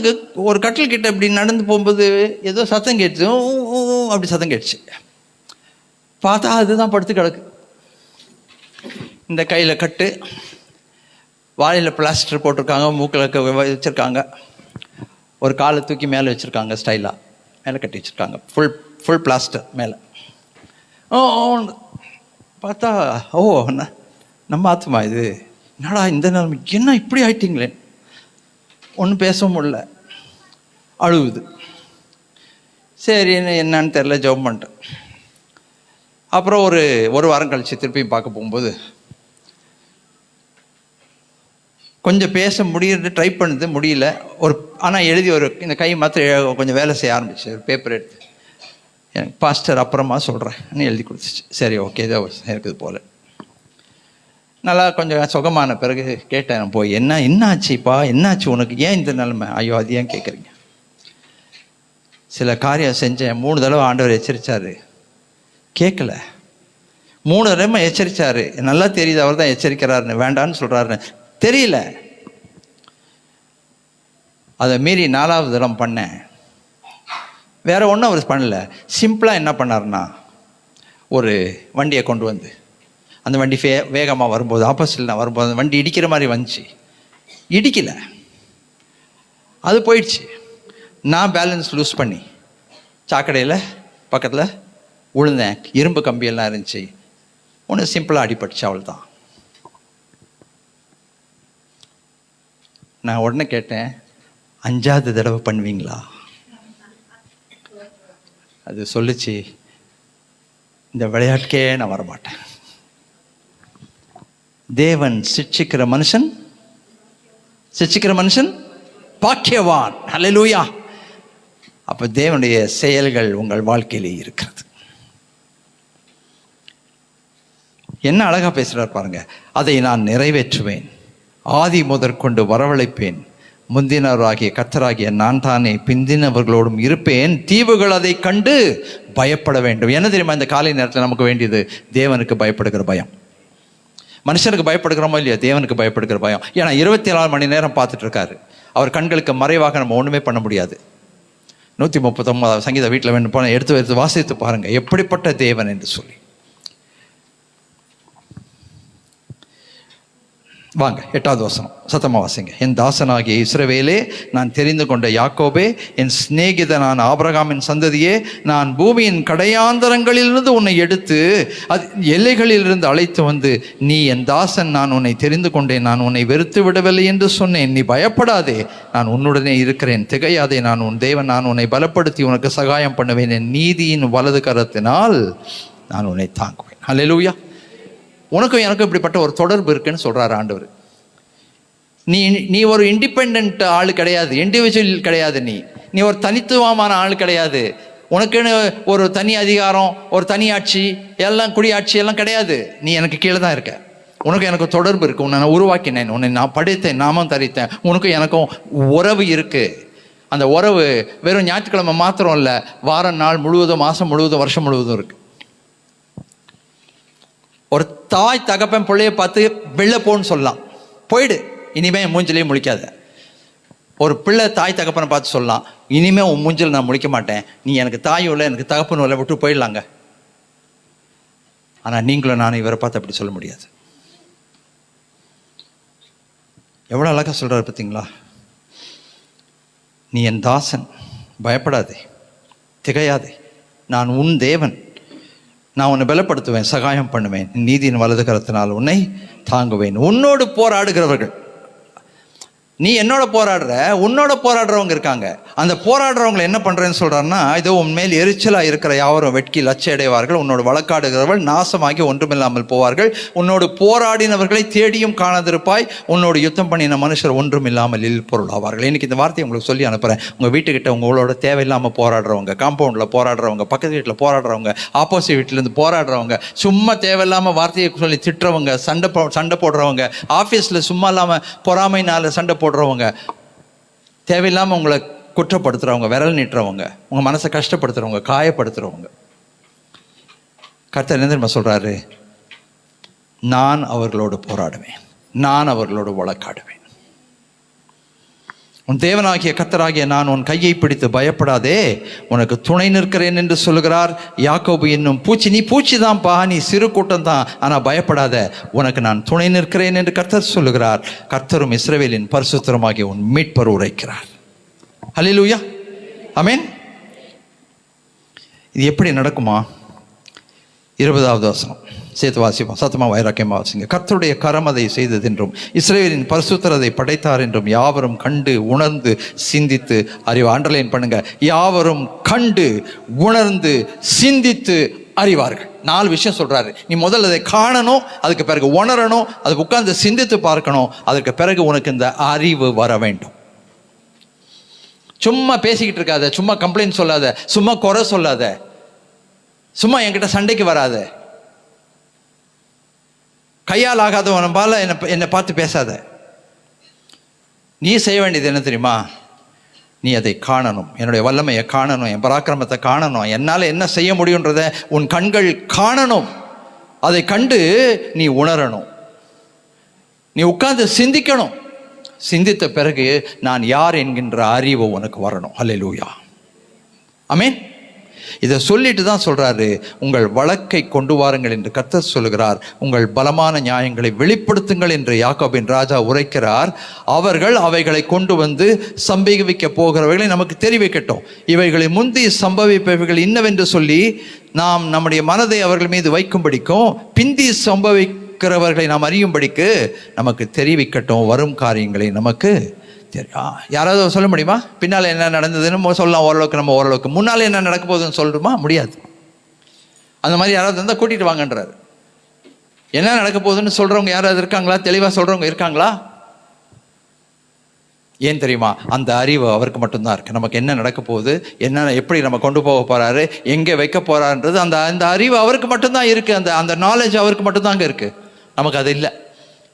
[SPEAKER 3] ஒரு கட்டில் கிட்ட இப்படி நடந்து போகும்போது ஏதோ சத்தம் கேட்டுச்சு, அப்படி சத்தம் கேட்டுச்சு. பார்த்தா அதுதான் படுத்து கிடக்கு. இந்த கையில் கட்டு, வாழையில் பிளாஸ்டர் போட்டிருக்காங்க, மூக்கில் வச்சுருக்காங்க, ஒரு காலை தூக்கி மேலே வச்சுருக்காங்க, ஸ்டைலாக மேலே கட்டி வச்சுருக்காங்க, ஃபுல் பிளாஸ்டர் மேலே. பார்த்தா நம்ம ஆத்மா இது, என்னடா இந்த நிலைமை, என்ன இப்படி ஆயிட்டீங்களே. ஒன்றும் பேசவும் முடியல, அழுவுது. சரி என்னன்னு தெரில, ஜெபம் பண்ணிட்டேன். அப்புறம் ஒரு வாரம் கழித்து திருப்பியும் பார்க்க போகும்போது கொஞ்சம் பேச முடியறது ட்ரை பண்ணுது, முடியல. ஆனால் எழுதி இந்த கை மாத்திரம் கொஞ்சம் வேலை செய்ய ஆரம்பிச்சு, ஒரு பேப்பர் எடுத்து எனக்கு பாஸ்டர் அப்புறமா சொல்கிறேன் எழுதி கொடுத்துச்சு. சரி, ஓகே, ஏதோ இருக்குது போல். நல்லா கொஞ்சம் சுகமான பிறகு கேட்டேன் போய், என்னாச்சுப்பா, என்னாச்சு உனக்கு, ஏன் இந்த நிலைமை? ஐயோ, அது ஏன் கேட்குறீங்க? சில காரியம் செஞ்சேன், 3 தடவை ஆண்டவர் எச்சரித்தார், கேட்கல. 3 தடவை எச்சரித்தார், நல்லா தெரியுது அவர் தான் எச்சரிக்கிறாருன்னு, வேண்டான்னு சொல்கிறாருன்னு தெரியல. அதை மீறி 4வது தடவை பண்ணேன். வேற ஒன்றும் அவர் பண்ணல. சிம்பிளாக என்ன பண்ணார்னா, ஒரு வண்டியை கொண்டு வந்து, அந்த வண்டி வேகமாக வரும்போது, ஆப்போசிட்டில் நான் வரும்போது அந்த வண்டி இடிக்கிற மாதிரி வந்துச்சு. இடிக்கல, அது போயிடுச்சு. நான் பேலன்ஸ் லூஸ் பண்ணி சாக்கடையில் பக்கத்தில் விழுந்தேன். இரும்பு கம்பியெல்லாம் இருந்துச்சு. ஒன்று சிம்பிளாக அடிபட்டுச்சு, அவள் தான். நான் உடனே கேட்டேன், 5வது தடவை பண்ணுவீங்களா? அது சொல்லிச்சு, இந்த விளையாட்டுக்கே நான் வரமாட்டேன். தேவன் சிட்சிக்கிற மனுஷன் பாக்கியவான். ஹல்லேலூயா. அப்ப தேவனுடைய செயல்கள் உங்கள் வாழ்க்கையிலே இருக்கிறது. என்ன அழகா பேசுறார் பாருங்க. அதை நான் நிறைவேற்றுவேன், ஆதி முதற்கொண்டு வரவழைப்பேன், முந்தினவராகிய கர்த்தராகிய நான் தானே பிந்தினவர்களோடும் இருப்பேன், தீவுகள் அதை கண்டு பயப்பட வேண்டும். என்ன தெரியுமா, இந்த காலை நேரத்தில் நமக்கு வேண்டியது தேவனுக்கு பயப்படுகிற பயம். மனுஷனுக்கு பயப்படுகிறோமோ இல்லையா, தேவனுக்கு பயப்படுகிற பயம். ஏன்னா 24 மணி நேரம் பார்த்துட்டு இருக்காரு. அவர் கண்களுக்கு மறைவாக நம்ம ஒன்றுமே பண்ண முடியாது. 139 சங்கீத வீட்டில் வேணும் போன எடுத்து வாசித்து பாருங்க, எப்படிப்பட்ட தேவன் என்று சொல்லி. வாங்க 8வது வசனம் சத்தமாக வாசிங்க. என் தாசனாகிய இஸ்ரவேலே, நான் தெரிந்து கொண்ட யாக்கோபே, என் சிநேகிதனான ஆபிரகாமின் சந்ததியே, நான் பூமியின் கடையாந்தரங்களிலிருந்து உன்னை எடுத்து எல்லைகளிலிருந்து அழைத்து வந்து, நீ என் தாசன், நான் உன்னை தெரிந்து கொண்டேன், நான் உன்னை வெறுத்து விடவில்லை என்று சொன்னேன். நீ பயப்படாதே, நான் உன்னுடனே இருக்கிறேன், திகையாதே, நான் உன் தேவன், நான் உன்னை பலப்படுத்தி உனக்கு சகாயம் பண்ணுவேன், என் நீதியின் வலது கரத்தினால் நான் உன்னை தாங்குவேன். ஹல்லேலூயா. உனக்கும் எனக்கும் இப்படிப்பட்ட ஒரு தொடர்பு இருக்குன்னு சொல்றாரு ஆண்டவர். நீ ஒரு இண்டிபெண்ட் ஆள் கிடையாது, இண்டிவிஜுவல் கிடையாது, நீ ஒரு தனித்துவமான ஆள் கிடையாது. உனக்குன்னு ஒரு தனி அதிகாரம், ஒரு தனி ஆட்சி, எல்லாம் குடியாட்சி எல்லாம் கிடையாது. நீ எனக்கு கீழே தான் இருக்க. உனக்கு எனக்கு தொடர்பு இருக்குது, உன்னை நான் உருவாக்கினேன், உன்னை நான் படைத்தேன், நாமம் தரித்தேன், உனக்கும் எனக்கும் உறவு இருக்குது. அந்த உறவு வெறும் ஞாயிற்றுக்கிழமை மாத்திரம் இல்லை, வாரம் நாள் முழுவதும், மாதம் முழுவதும், வருஷம் முழுவதும் இருக்குது. ஒரு தாய் தகப்பன் பிள்ளைய பார்த்து வெளில போன்னு சொல்லலாம், போயிடு, இனிமே என் மூஞ்சிலேயே முழிக்காத. ஒரு பிள்ளை தாய் தகப்பனை பார்த்து சொல்லலாம், இனிமே உன் மூஞ்சில் நான் முழிக்க மாட்டேன், நீ எனக்கு தாயும் இல்லை எனக்கு தகப்பனும் இல்லை, விட்டு போயிடலாங்க. ஆனால் நீங்களும் நானும் இவரை பார்த்து அப்படி சொல்ல முடியாது. எவ்வளோ அழகாக சொல்கிறார் பார்த்தீங்களா? நீ என் தாசன், பயப்படாதே, திகையாதே, நான் உன் தேவன், நான் உன்னை பலப்படுத்துவேன், சகாயம் பண்ணுவேன், நீதியின் வலது கரத்தினால் உன்னை தாங்குவேன். உன்னோடு போராடுகிறவர்கள், நீ என்னோட போராடுற, உன்னோட போராடுறவங்க இருக்காங்க. அந்த போராடுறவங்களை என்ன பண்ணுறேன்னு சொல்கிறான்னா, இதோ உன்மேல் எரிச்சலாக இருக்கிற யாவரும் வெட்கி லட்சடைவார்கள், உன்னோடு வழக்காடுகிறவர்கள் நாசமாகி ஒன்றுமில்லாமல் போவார்கள், உன்னோடு போராடினவர்களை தேடியும் காணாதிருப்பாய், உன்னோடு யுத்தம் பண்ணின மனுஷர் ஒன்றும் இல்லாமல் பொருள் ஆவார்கள். இன்றைக்கி இந்த வார்த்தையை உங்களுக்கு சொல்லி அனுப்புகிறேன். உங்கள் வீட்டுக்கிட்ட உங்களோட தேவையில்லாமல் போராடுறவங்க, காம்பவுண்டில் போராடுறவங்க, பக்கத்து வீட்டில் போராடுறவங்க, ஆப்போசிட் வீட்டிலேருந்து போராடுறவங்க, சும்மா தேவையில்லாமல் வார்த்தையை சொல்லி திட்டுறவங்க, சண்டை போடுறவங்க, ஆஃபீஸில் சும்மா இல்லாமல் பொறாமைனால சண்டை போடுறவங்க, தேவையில்லாமல் உங்களை குற்றப்படுத்துகிறவங்க, விரல் நீட்டுறவங்க, உங்கள் மனசை கஷ்டப்படுத்துகிறவங்க, காயப்படுத்துகிறவங்க, கர்த்தர் என்ன தெரியுமா சொல்கிறாரு? நான் அவர்களோடு போராடுவேன், நான் அவர்களோடு வழக்காடுவேன். உன் தேவனாகிய கர்த்தராகிய நான் உன் கையை பிடித்து பயப்படாதே, உனக்கு துணை நிற்கிறேன் என்று சொல்லுகிறார் யாக்கோபு என்னும் பூச்சி. நீ பூச்சி தான்ப்பா, நீ சிறு கூட்டம் தான், ஆனால் பயப்படாத, உனக்கு நான் துணை நிற்கிறேன் என்று கர்த்தர் சொல்லுகிறார். கர்த்தரும் இஸ்ரவேலின் பரிசுத்தருமாகிய உன் மீட்பர் உரைக்கிறார். ஹல்லேலூயா, ஆமென். இது எப்படி நடக்குமா? 20வது வசனம் சேர்த்து வாசிப்போம், சத்தமாக வைராக்கியமாக வாசிங்க. கர்த்தருடைய கரம் அதை செய்ததென்றும் இஸ்ரவேலின் பரிசுத்தர் அதை படைத்தார் என்றும் யாவரும் கண்டு உணர்ந்து சிந்தித்து அறிவு. அண்டர்லைன் பண்ணுங்க, யாவரும் கண்டு உணர்ந்து சிந்தித்து அறிவார்கள். 4 விஷயம் சொல்றாரு. நீ முதல்ல அதை காணணும், அதுக்கு பிறகு உணரணும், அதுக்கு உட்கார்ந்து சிந்தித்து பார்க்கணும், அதுக்கு பிறகு உனக்கு இந்த அறிவு வர வேண்டும். சும்மா பேசிக்கிட்டு இருக்காத, சும்மா கம்ப்ளைண்ட் சொல்லாத, சும்மா குறை சொல்லாத, சும்மா என்கிட்ட சண்டைக்கு வராத, கையால் ஆகாதவனபால என்னை பார்த்து பேசாத. நீ செய்ய வேண்டியது என்ன தெரியுமா? நீ அதை காணணும், என்னுடைய வல்லமையை காணணும், என் பராக்கிரமத்தை காணணும், என்னால் என்ன செய்ய முடியுன்றத உன் கண்கள் காணணும். அதை கண்டு நீ உணரணும், நீ உட்கார்ந்து சிந்திக்கணும். சிந்தித்த பிறகு நான் யார் என்கின்ற அறிவு உனக்கு வரணும். ஹல்லேலூயா, ஆமென். இதை சொல்லிட்டு தான் சொல்றாரு, உங்கள் வழக்கை கொண்டு வாருங்கள் என்று கர்த்தர் சொல்லுகிறார், உங்கள் பலமான நியாயங்களை வெளிப்படுத்துங்கள் என்று யாக்கோபின் ராஜா உரைக்கிறார். அவர்கள் அவைகளை கொண்டு வந்து சம்பவிக்க போகிறவர்களை நமக்கு தெரிவிக்கட்டும். இவைகளை முந்தி சம்பவிப்பவைகள் இன்னவென்று சொல்லி நாம் நம்முடைய மனதை அவர்கள் மீது வைக்கும்படிக்கும் பிந்தி சம்பவிக்கிறவர்களை நாம் அறியும்படிக்கு நமக்கு தெரிவிக்கட்டும். வரும் காரியங்களை நமக்கு யாராவது சொல்ல முடியுமா? பின்னால் என்ன நடந்ததுன்னு சொல்லலாம் ஓரளவுக்கு, நம்ம ஓரளவுக்கு. முன்னால் என்ன நடக்க போகுதுன்னு சொல்லுமா? முடியாது. அந்த மாதிரி யாராவது இருந்தால் கூட்டிகிட்டு வாங்கன்றாரு. என்ன நடக்க போகுதுன்னு சொல்கிறவங்க யாராவது இருக்காங்களா? தெளிவாக சொல்கிறவங்க இருக்காங்களா? ஏன் தெரியுமா? அந்த அறிவு அவருக்கு மட்டும்தான் இருக்குது. நமக்கு என்ன நடக்க போகுது, என்ன எப்படி நம்ம கொண்டு போக போகிறாரு, எங்கே வைக்க போகிறாருன்றது அந்த அறிவு அவருக்கு மட்டும்தான் இருக்குது. அந்த நாலேஜ் அவருக்கு மட்டும்தாங்க இருக்குது, நமக்கு அது இல்லை,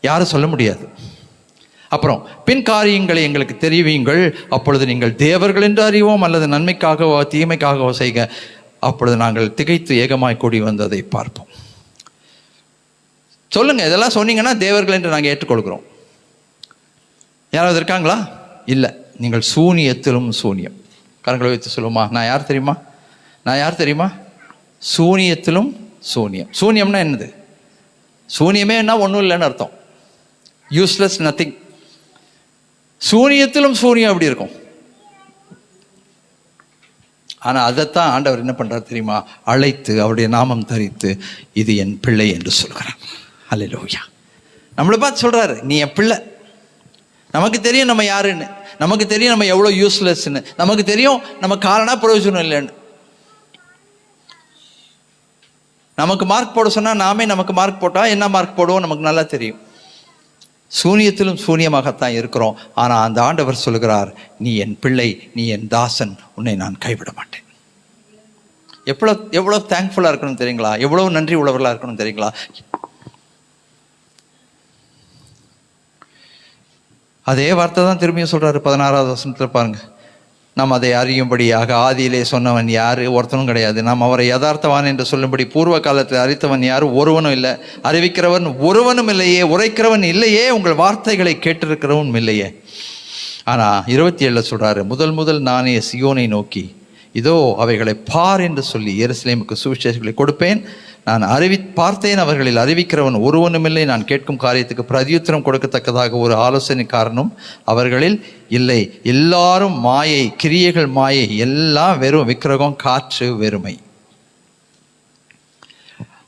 [SPEAKER 3] யாரும் சொல்ல முடியாது. அப்புறம் பின் காரியங்களை எங்களுக்கு தெரிவியுங்கள், அப்பொழுது நீங்கள் தேவர்கள் என்று அறிவோம், அல்லது நன்மைக்காகவோ தீமைக்காகவோ செய்க, அப்பொழுது நாங்கள் திகைத்து ஏகமாய் கூடி வந்து அதை பார்ப்போம். சொல்லுங்க, இதெல்லாம் சொன்னீங்கன்னா தேவர்கள் என்று நாங்கள் ஏற்றுக்கொள்கிறோம். யாராவது இருக்காங்களா? இல்லை. நீங்கள் சூனியத்திலும் சூனியம். கரங்களை வைத்து சொல்லுமா, நான் யார் தெரியுமா? நான் யார் தெரியுமா? சூனியத்திலும் சூனியம். சூனியம்னா என்னது? சூனியமே என்ன, ஒன்றும் இல்லைன்னு அர்த்தம். Useless, nothing. சூனியத்திலும் சூனியம் எப்படி இருக்கும்? ஆனால் அதைத்தான் ஆண்டவர் என்ன பண்ணுறார் தெரியுமா? அழைத்து அவருடைய நாமம் தரித்து இது என் பிள்ளை என்று சொல்கிறார். அல்லேலூயா. நம்மளை பார்த்து சொல்கிறாரு, நீ என் பிள்ளை. நமக்கு தெரியும் நம்ம யாருன்னு, நமக்கு தெரியும் நம்ம எவ்வளோ யூஸ்லெஸ்ன்னு, நமக்கு தெரியும் நம்ம காரணா பிரயோஜனம் இல்லைன்னு. நமக்கு மார்க் போட சொன்னால் நாமே நமக்கு மார்க் போட்டால் என்ன மார்க் போடுவோம் நமக்கு நல்லா தெரியும். சூனியத்திலும் சூனியமாகத்தான் இருக்கிறோம். ஆனால் அந்த ஆண்டவர் சொல்லுகிறார், நீ என் பிள்ளை, நீ என் தாசன், உன்னை நான் கைவிட மாட்டேன். எவ்வளோ தேங்க்ஃபுல்லாக இருக்கணும் தெரியுங்களா? எவ்வளோ நன்றி உள்ளவர்களாக இருக்கணும் தெரியுங்களா? அதே வார்த்தை தான் திரும்பியும் சொல்கிறாரு 16வது வசனத்தில் பாருங்க. நாம் அதை அறியும்படியாக ஆதியிலே சொன்னவன் யார்? ஒருத்தனும் கிடையாது. நாம் அவரை யதார்த்தவான் என்று சொல்லும்படி பூர்வ காலத்தில் அறித்தவன் யார்? ஒருவனும் இல்லை. அறிவிக்கிறவன் ஒருவனும் இல்லையே. உரைக்கிறவன் இல்லையே. உங்கள் வார்த்தைகளை கேட்டிருக்கிறவன் இல்லையே. ஆனால் 27 சொல்கிறாரு, முதல் நானே சியோனை நோக்கி இதோ அவைகளை பார் என்று சொல்லி எருசலேமுக்கு சுவிசேஷங்களை கொடுப்பேன். நான் பார்த்தேன், அவர்களில் அறிவிக்கிறவன் ஒருவனுமில்லை. நான் கேட்கும் காரியத்துக்கு பிரதியுத்தரம் கொடுக்கத்தக்கதாக ஒரு ஆலோசனைக்காரனும் அவர்களில் இல்லை. எல்லாரும் மாயை, கிரியைகள் மாயை, எல்லாம் வெறும் விக்கிரகம், காற்று, வெறுமை.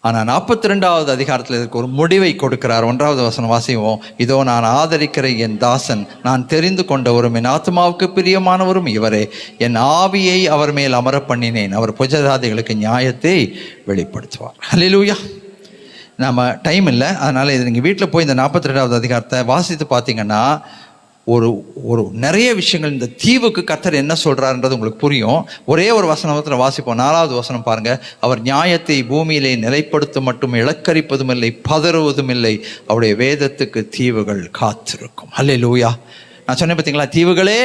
[SPEAKER 3] ஆனால் 42வது அதிகாரத்தில் இதற்கு ஒரு முடிவை கொடுக்கிறார். 1வது வசனம் வாசிவோம். இதோ நான் ஆதரிக்கிற என் தாசன், நான் தெரிந்து கொண்டவரும் என் ஆத்மாவுக்கு பிரியமானவரும் இவரே. என் ஆவியை அவர் மேல் அமர பண்ணினேன். அவர் புஜஜாதிகளுக்கு நியாயத்தை வெளிப்படுத்துவார். ஹல்லேலூயா. நம்ம டைம் இல்லை, அதனால் இது நீங்கள் வீட்டில் போய் இந்த 42வது அதிகாரத்தை வாசித்து பார்த்தீங்கன்னா ஒரு நிறைய விஷயங்கள், இந்த தீவுக்கு கர்த்தர் என்ன சொல்கிறாருன்றது உங்களுக்கு புரியும். ஒரே ஒரு வசனத்தில் வாசிப்போம். 4வது வசனம் பாருங்கள். அவர் நியாயத்தை பூமியிலே நிலைப்படுத்த மட்டும் இலக்கரிப்பதும் இல்லை, பதறுவதும் இல்லை. அவருடைய வேதத்துக்கு தீவுகள் காத்திருக்கும். ஹல்லேலூயா. நான் சொன்னேன் பார்த்தீங்களா, தீவுகளே,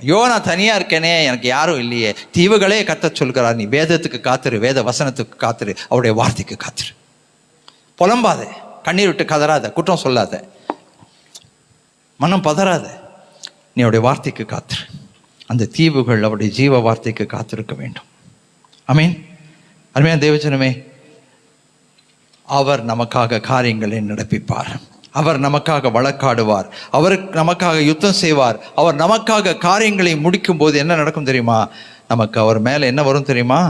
[SPEAKER 3] ஐயோ நான் தனியாக இருக்கேனே, எனக்கு யாரும் இல்லையே. தீவுகளே கர்த்தர் சொல்கிறார், நீ வேதத்துக்கு காத்திரு, வேத வசனத்துக்கு காத்திரு, அவருடைய வார்த்தைக்கு காத்திரு. புலம்பாத, கண்ணீர் விட்டு கதறாத, குற்றம் சொல்லாத, மனம் பதறாத, நீ அவருடைய வார்த்தைக்கு காத்திரு. அந்த தீவுகள் அவருடைய ஜீவ வார்த்தைக்கு காத்திருக்க வேண்டும். ஆமீன். அருமையான தேவஜனமே, அவர் நமக்காக காரியங்களை நடப்பிப்பார். அவர் நமக்காக வழக்காடுவார். அவர் நமக்காக யுத்தம் செய்வார். அவர் நமக்காக காரியங்களை முடிக்கும் போது என்ன நடக்கும் தெரியுமா? நமக்கு அவர் மேலே என்ன வரும் தெரியுமா?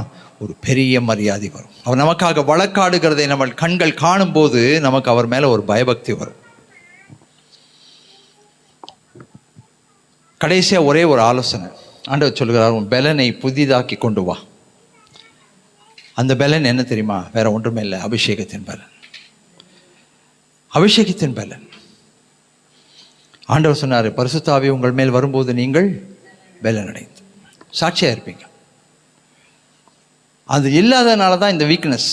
[SPEAKER 3] ஒரு பெரிய மரியாதை வரும். அவர் நமக்காக வழக்காடுகிறதை நம்ம கண்கள் காணும் போது நமக்கு அவர் மேலே ஒரு பயபக்தி வரும். கடைசியாக ஒரே ஒரு ஆலோசனை ஆண்டவர் சொல்கிறார், உன் பெலனை புதிதாக்கி கொண்டு வா. அந்த பெலன் என்ன தெரியுமா? வேற ஒன்றுமே இல்லை, அபிஷேகத்தின் பலன். அபிஷேகத்தின் பலன். ஆண்டவர் சொன்னார், பரிசுத்த ஆவி உங்கள் மேல் வரும்போது நீங்கள் பெலன் அடைந்து சாட்சியாக இருப்பீங்க. அது இல்லாதனால தான் இந்த வீக்னஸ்.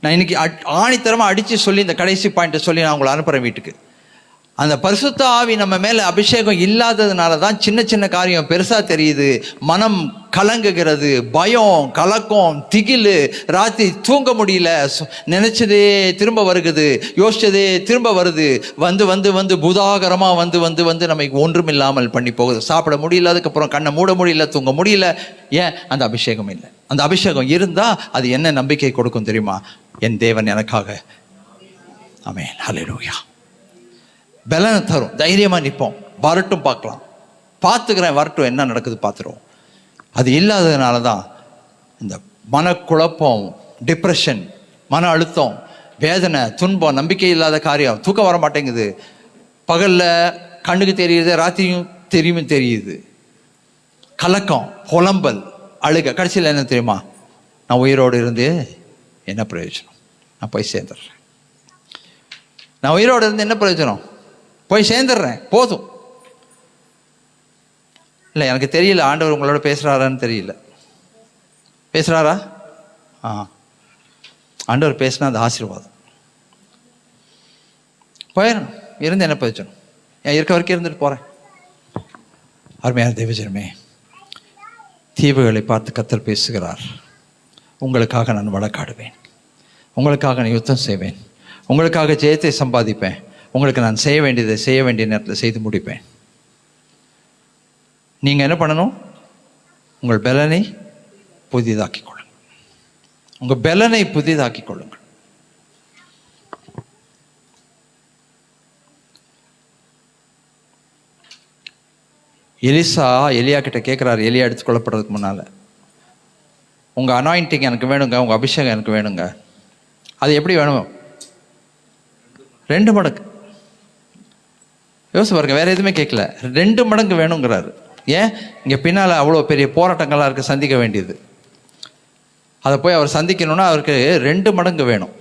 [SPEAKER 3] நான் இன்னைக்கு ஆணித்தரமாக அடித்து சொல்லி இந்த கடைசி பாயிண்ட்டை சொல்லி நான் உங்களை அனுப்புகிறேன் வீட்டுக்கு. அந்த பரிசுத்த ஆவி நம்ம மேலே அபிஷேகம் இல்லாததுனால தான் சின்ன சின்ன காரியம் பெருசாக தெரியுது. மனம் கலங்குகிறது, பயம், கலக்கம், திகில், ராத்திரி தூங்க முடியல, நினைச்சதே திரும்ப வருகுது, யோசிச்சதே திரும்ப வருது, வந்து வந்து வந்து பூதாகரமாக வந்து வந்து வந்து நமக்கு ஒன்றும் இல்லாமல் பண்ணி போகுது. சாப்பிட முடியல, அதுக்கப்புறம் கண்ணை மூட முடியல, தூங்க முடியல. ஏன்? அந்த அபிஷேகம் இல்லை. அந்த அபிஷேகம் இருந்தால் அது என்ன நம்பிக்கை கொடுக்கும் தெரியுமா? என் தேவன் எனக்காக, ஆமென், ஹல்லேலூயா, பலனை தரும். தைரியமாக நிற்போம். வரட்டும், பார்க்கலாம், பார்த்துக்கிறேன், வரட்டும், என்ன நடக்குது பார்த்துருவோம். அது இல்லாததுனால தான் இந்த மனக்குழப்பம், டிப்ரெஷன், மன அழுத்தம், வேதனை, துன்பம், நம்பிக்கை இல்லாத காரியம், தூக்கம் வர மாட்டேங்குது. பகலில் கண்ணுக்கு தெரியுது, ராத்திரியும் தெரியுது. கலக்கம், புலம்பல், அழுக. கடைசியில் என்ன தெரியுமா? நான் உயிரோடு இருந்து என்ன பிரயோஜனம்? நான் போய் சேர்ந்துடுறேன். நான் உயிரோடு இருந்து என்ன பிரயோஜனம்? போய் சேர்ந்துடுறேன், போதும். இல்லை, எனக்கு தெரியல ஆண்டவர் உங்களோட பேசுகிறாரான்னு தெரியல. பேசுகிறாரா? ஆண்டவர் பேசினா அது ஆசீர்வாதம். போயிடணும். இருந்து என்ன பிரயோஜனம்? ஏன் இருக்க வரைக்கும் இருந்துட்டு போகிறேன். அருமையான தேவஜனமே, தீவுகளை பார்த்து கர்த்தர் பேசுகிறார். உங்களுக்காக நான் வழக்காடுவேன், உங்களுக்காக நான் யுத்தம் செய்வேன், உங்களுக்காக ஜெயத்தை சம்பாதிப்பேன், உங்களுக்கு நான் செய்ய வேண்டியதை செய்ய வேண்டிய நேரத்தில் செய்து முடிப்பேன். நீங்கள் என்ன பண்ணணும்? உங்கள் பெலனை புதிதாக்கி கொள்ளுங்கள். உங்கள் பெலனை புதிதாக்கி கொள்ளுங்கள். எலியா கிட்ட கேட்குறாரு, எலியா எடுத்து கொள்ளப்படுறதுக்கு முன்னால், உங்கள் அனாயிண்டிங் எனக்கு வேணுங்க, உங்கள் அபிஷேகம் எனக்கு வேணுங்க. அது எப்படி வேணும்? 2 மடங்கு. யோசிச்சு பாருங்க, வேற எதுவுமே கேட்கல, 2 மடங்கு வேணுங்கிறாரு. ஏன்? இங்கே பின்னால் அவ்வளோ பெரிய போராட்டங்கள்லாம் இருக்குது, சந்திக்க வேண்டியது. அதை போய் அவர் சந்திக்கணும்னா அவருக்கு 2 மடங்கு வேணும்.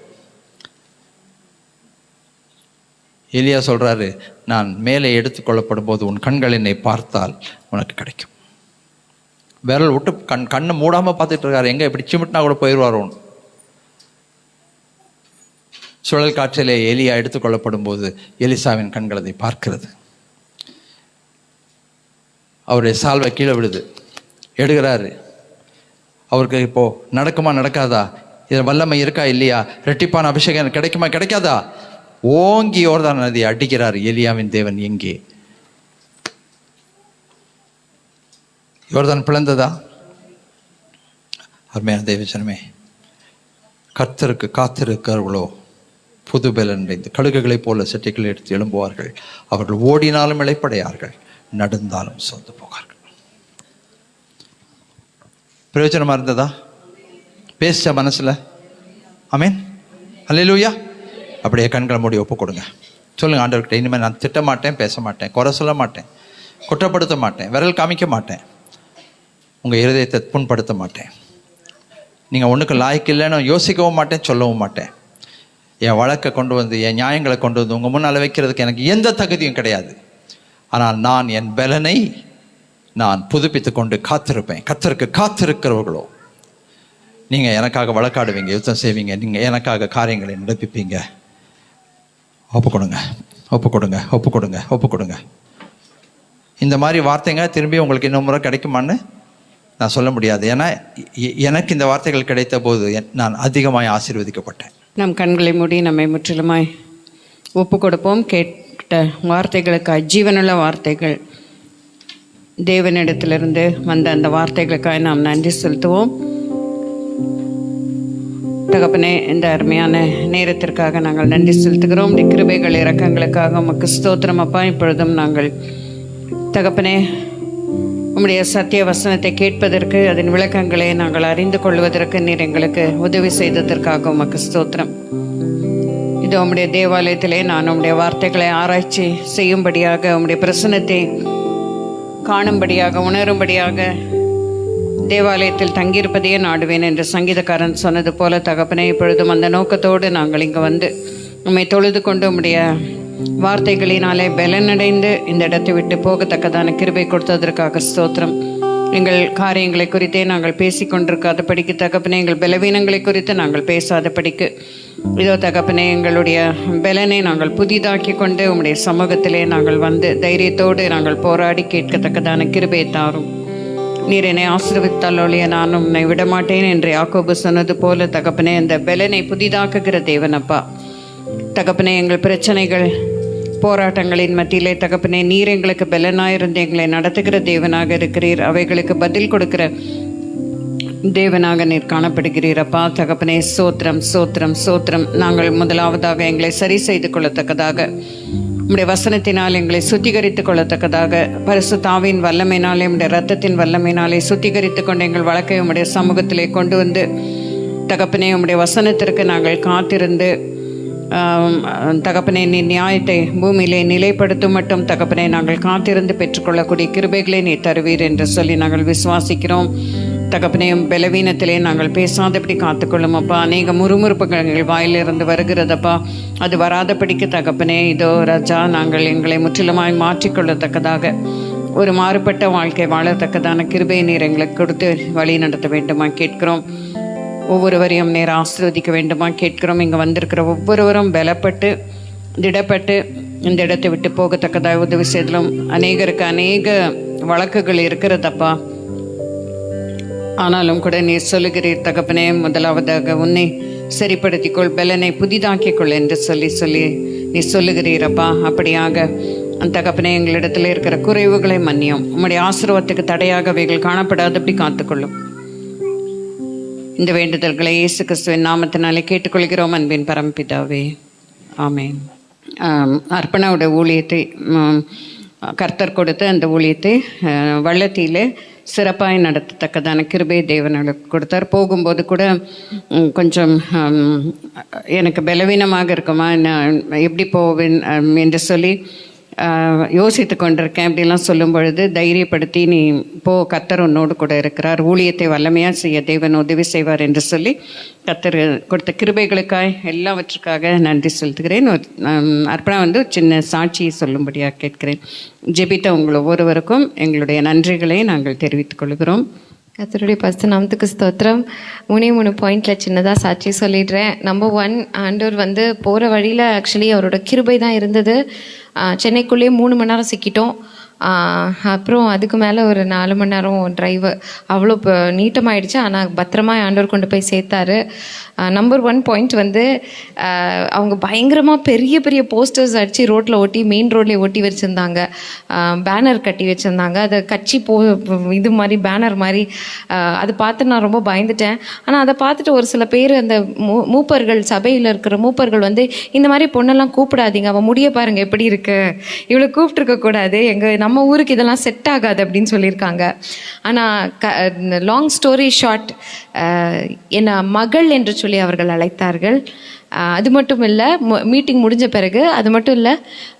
[SPEAKER 3] எலியா சொல்கிறாரு, நான் மேலே எடுத்துக்கொள்ளப்படும் போது உன் கண்கள் என்னை பார்த்தால் உனக்கு கிடைக்கும். விரல் விட்டு கண்ணை மூடாமல் பார்த்துட்டு இருக்காரு. எங்கே எப்படி சிமிட்டினா கூட போயிடுவாரோன்னு. சுழல் காற்றிலே எலியா எடுத்துக்கொள்ளப்படும் போது எலிசாவின் கண்கள் அதை பார்க்கிறது. அவருடைய சால்வை கீழே விழுது, எடுக்கிறாரு. அவருக்கு இப்போது நடக்குமா நடக்காதா, இதில் வல்லமை இருக்கா இல்லையா, ரெட்டிப்பான அபிஷேகம் கிடைக்குமா கிடைக்காதா, ஓங்கி யோர்தான் நதியை அடிக்கிறார். எலியாவின் தேவன் எங்கே? யோர்தான் பிளந்ததா? அருமையான தேவஜனமே, கர்த்தருக்கு காத்திருக்கிறவர்களோ புது பலன் அடைந்து கழுகுகளைப் போல சட்டைகளை எடுத்து எழும்புவார்கள். அவர்கள் ஓடினாலும் இளைப்படையார்கள், நடந்தாலும் சொந்து போவார்கள். பிரயோஜனமாக இருந்ததா? பேச மனசில்? ஆமேன், அல்லேலூயா. அப்படியே கண்களை மூடி ஒப்பு கொடுங்க. சொல்லுங்கள் ஆண்டவர்கிட்ட, இனிமேல் நான் திட்ட மாட்டேன், பேச மாட்டேன், குறை சொல்ல மாட்டேன், குற்றப்படுத்த மாட்டேன், விரல் காமிக்க மாட்டேன், உங்கள் இருதயத்தை புண்படுத்த மாட்டேன், நீங்கள் ஒன்றுக்கு லாய்க்கு இல்லைன்னு யோசிக்கவும் மாட்டேன், சொல்லவும் மாட்டேன். என் வழக்கை கொண்டு வந்து, என் நியாயங்களை கொண்டு வந்து உங்கள் முன்னால் வைக்கிறதுக்கு எனக்கு எந்த தகுதியும் கிடையாது. ஆனால் நான் என் பலனை நான் புதுப்பித்து கொண்டு காத்திருப்பேன். கர்த்தருக்கு காத்திருக்கிறவர்களோ, நீங்கள் எனக்காக வழக்காடுவீங்க, யுத்தம் செய்வீங்க, நீங்கள் எனக்காக காரியங்களை நடப்பிப்பீங்க. ஒப்பு கொடுங்க, ஒப்பு கொடுங்க, ஒப்பு கொடுங்க, ஒப்பு கொடுங்க. இந்த மாதிரி வார்த்தைங்க திரும்பி உங்களுக்கு இன்னொரு முறை கிடைக்குமான்னு நான் சொல்ல முடியாது. ஏன்னா எனக்கு இந்த வார்த்தைகள் கிடைத்த போது நான் அதிகமாக ஆசீர்வதிக்கப்பட்டேன்.
[SPEAKER 1] நம் கண்களை மூடி நம்மை முற்றிலுமாய் ஒப்பு கொடுப்போம். கேட்ட வார்த்தைகளுக்கு ஜீவனுள்ள வார்த்தைகள், தேவனிடத்திலிருந்து வந்த அந்த வார்த்தைகளுக்காக நாம் நன்றி செலுத்துவோம். தகப்பனே, இந்த அருமையான நேரத்திற்காக நாங்கள் நன்றி செலுத்துகிறோம். இந்த கிருபைகள் இரக்கங்களுக்காக உமக்கு ஸ்தோத்திரம் அப்பா. இப்பொழுதும் நாங்கள் தகப்பனே உம்முடைய சத்திய வசனத்தை கேட்பதற்கு, அதன் விளக்கங்களை நாங்கள் அறிந்து கொள்வதற்கு நீர் எங்களுக்கு உதவி செய்ததற்காக உமக்கு ஸ்தோத்திரம். இது உம்முடைய தேவாலயத்திலே நான் உம்முடைய வார்த்தைகளை ஆராய்ச்சி செய்யும்படியாக, உம்முடைய பிரசன்னத்தை காணும்படியாக, உணரும்படியாக தேவாலயத்தில் தங்கியிருப்பதையே நாடுவேன் என்று சங்கீதக்காரன் சொன்னது போல தகப்பனே, இப்பொழுதும் அந்த நோக்கத்தோடு நாங்கள் இங்கே வந்து உம்மை தொழுது கொண்டு உம்முடைய வார்த்தைகளினாலே பலனடைந்து இந்த இடத்தை விட்டு போகத்தக்கதான கிருபை கொடுத்ததற்காக ஸ்தோத்திரம். எங்கள் காரியங்களை குறித்தே நாங்கள் பேசி கொண்டிருக்காத படிக்கு தகப்பனே, எங்கள் பலவீனங்களை குறித்து நாங்கள் பேசாத படிக்கு இதோ தகப்பனே, எங்களுடைய பலனை நாங்கள் புதிதாக்கி கொண்டு உம்முடைய சமூகத்திலே நாங்கள் வந்து தைரியத்தோடு நாங்கள் போராடி கேட்கத்தக்கதான கிருபையை தாரும். நீர் என்னை ஆசீர்வதித்தால் ஒழிய நான் உன்னை விடமாட்டேன் என்று யாக்கோபு சொன்னது போல தகப்பனே, அந்த பலனை புதிதாக்குகிற தேவனப்பா தகப்பனே, எங்கள் பிரச்சனைகள் போராட்டங்களின் மத்தியிலே தகப்பனே, நீர் எங்களுக்கு பலனாயிருந்து எங்களை நடத்துகிற தேவனாக இருக்கிறீர். அவைகளுக்கு பதில் கொடுக்கிற தேவனாக நீர் காணப்படுகிறீரப்பா தகப்பனே. சோத்திரம் சோத்திரம் சோத்திரம். நாங்கள் முதலாவதாக எங்களை சரி செய்து கொள்ளத்தக்கதாக, உம்முடைய வசனத்தினால் எங்களை சுத்திகரித்து கொள்ளத்தக்கதாக, பரிசுத்தாவின் வல்லமையினாலே, உம்முடைய இரத்தத்தின் வல்லமையினாலே சுத்திகரித்து கொண்டு எங்கள் வழக்கை உம்முடைய சமூகத்திலே கொண்டு வந்து தகப்பனே, உம்முடைய வசனத்திற்கு நாங்கள் காத்திருந்து தகப்பனே, நீ நியாயத்தை பூமியிலே நிலைப்படுத்தும் மட்டும் தகப்பனே நாங்கள் காத்திருந்து பெற்றுக்கொள்ளக்கூடிய கிருபைகளை நீ தருவீர் என்று சொல்லி நாங்கள் விசுவாசிக்கிறோம் தகப்பனே. பலவீனத்திலே நாங்கள் பேசாதபடி காத்துக்கொள்ளும் அப்பா. அநேக முறுமுறுப்புகள் எங்கள் வாயிலிருந்து வருகிறதப்பா, அது வராதபடிக்கு தகப்பனே இதோ ராஜா, நாங்கள் எங்களை முற்றிலுமாய் மாற்றிக்கொள்ளத்தக்கதாக ஒரு மாறுபட்ட வாழ்க்கை வாழத்தக்கதான கிருபையை நீர் எங்களுக்கு கொடுத்து வழி நடத்த வேண்டுமா கேட்கிறோம். ஒவ்வொருவரையும் நேர ஆசீர்வதிக்க வேண்டுமா கேட்கிறோம். இங்கே வந்திருக்கிற ஒவ்வொருவரும் பலப்பட்டு திடப்பட்டு இந்த இடத்தை விட்டு போகத்தக்கதாக உதவி செய்தலும். அநேகருக்கு அநேக வழக்குகள் இருக்கிறதப்பா, ஆனாலும் கூட நீர் சொல்லுகிறீர் தகப்பனே, முதலாவதாக உன்னை சரிப்படுத்திக்கொள், பலனை புதிதாக்கிக்கொள் என்று சொல்லி நீ சொல்லுகிறீரப்பா. அப்படியாக அந்த தகப்பனே, எங்களிடத்தில் இருக்கிற குறைவுகளை மன்னியும். உம்முடைய ஆசீர்வாதத்துக்கு தடையாக அவைகள் காணப்படாதபடி காத்துக்கொள்ளும். இந்த வேண்டுதல்களை இயேசு கிறிஸ்துவின் நாமத்தினாலே கேட்டுக்கொள்கிறோம் அன்பின் பரமபிதாவே, ஆமென். அர்ப்பணோட ஊழியத்தை கர்த்தர் கொடுத்து அந்த ஊழியத்தை வள்ளத்திலே சிறப்பாக நடத்தத்தக்கதான கிருபை தேவனுக்கு கொடுத்தார். போகும்போது கூட கொஞ்சம் எனக்கு பலவீனமாக இருக்குமா, நான் எப்படி போவேன் என்று சொல்லி யோசித்து கொண்டிருக்கேன். அப்படிலாம் சொல்லும் பொழுது தைரியப்படுத்தி, நீ போ, கர்த்தர் உன்னோடு கூட இருக்கிறார், ஊழியத்தை வல்லமையாக செய்ய தேவன் உதவி செய்வார் என்று சொல்லி கர்த்தர் கொடுத்த கிருபைகளுக்காக எல்லாவற்றுக்காக நன்றி செலுத்துகிறேன். அர்ப்பணம் வந்து சின்ன சாட்சியை சொல்லும்படியாக கேட்கிறேன். ஜெபித்த உங்கள் ஒவ்வொருவருக்கும் எங்களுடைய நன்றிகளை நாங்கள் தெரிவித்துக் கொள்கிறோம்.
[SPEAKER 5] கர்த்தருடைய பரிசுத்த நாமத்துக்கு ஸ்தோத்திரம். 3 பாயிண்டில் சின்னதாக சாட்சி சொல்லிடுறேன். நம்பர் 1, ஆண்டவர் வந்து போகிற வழியில் ஆக்சுவலி அவரோட கிருபை தான் இருந்தது. சென்னைக்குள்ளேயே 3 மணி நேரம் சிக்கிட்டோம். அப்புறம் அதுக்கு மேலே ஒரு 4 மணி நேரம் ட்ரைவு, அவ்வளோ நீட்டமாயிடுச்சு. ஆனால் பத்திரமா ஆண்டவர் கொண்டு போய் சேர்த்தாரு. நம்பர் 1 பாயிண்ட் வந்து அவங்க பயங்கரமாக பெரிய பெரிய போஸ்டர்ஸ் அடித்து ரோட்டில் ஒட்டி, மெயின் ரோட்லேயே ஒட்டி வச்சுருந்தாங்க. பேனர் கட்டி வச்சுருந்தாங்க. அதை கட்சி இது மாதிரி பேனர் மாதிரி. அதை பார்த்து நான் ரொம்ப பயந்துட்டேன். ஆனால் அதை பார்த்துட்டு ஒரு சில பேர் அந்த மூப்பர்கள், சபையில் இருக்கிற மூப்பர்கள் வந்து, இந்த மாதிரி பொண்ணெல்லாம் கூப்பிடாதீங்க, அவன் முடிய பாருங்கள் எப்படி இருக்கு, இவ்வளோ கூப்பிட்டுருக்கக்கூடாது, நம்ம ஊருக்கு இதெல்லாம் செட் ஆகாது அப்படின்னு சொல்லியிருக்காங்க. ஆனால் லாங் ஸ்டோரி ஷார்ட், என்னை மகள் என்று சொல்லி அவர்கள் அழைத்தார்கள். அது மட்டும் இல்லை, மீட்டிங் முடிஞ்ச பிறகு அது மட்டும் இல்லை,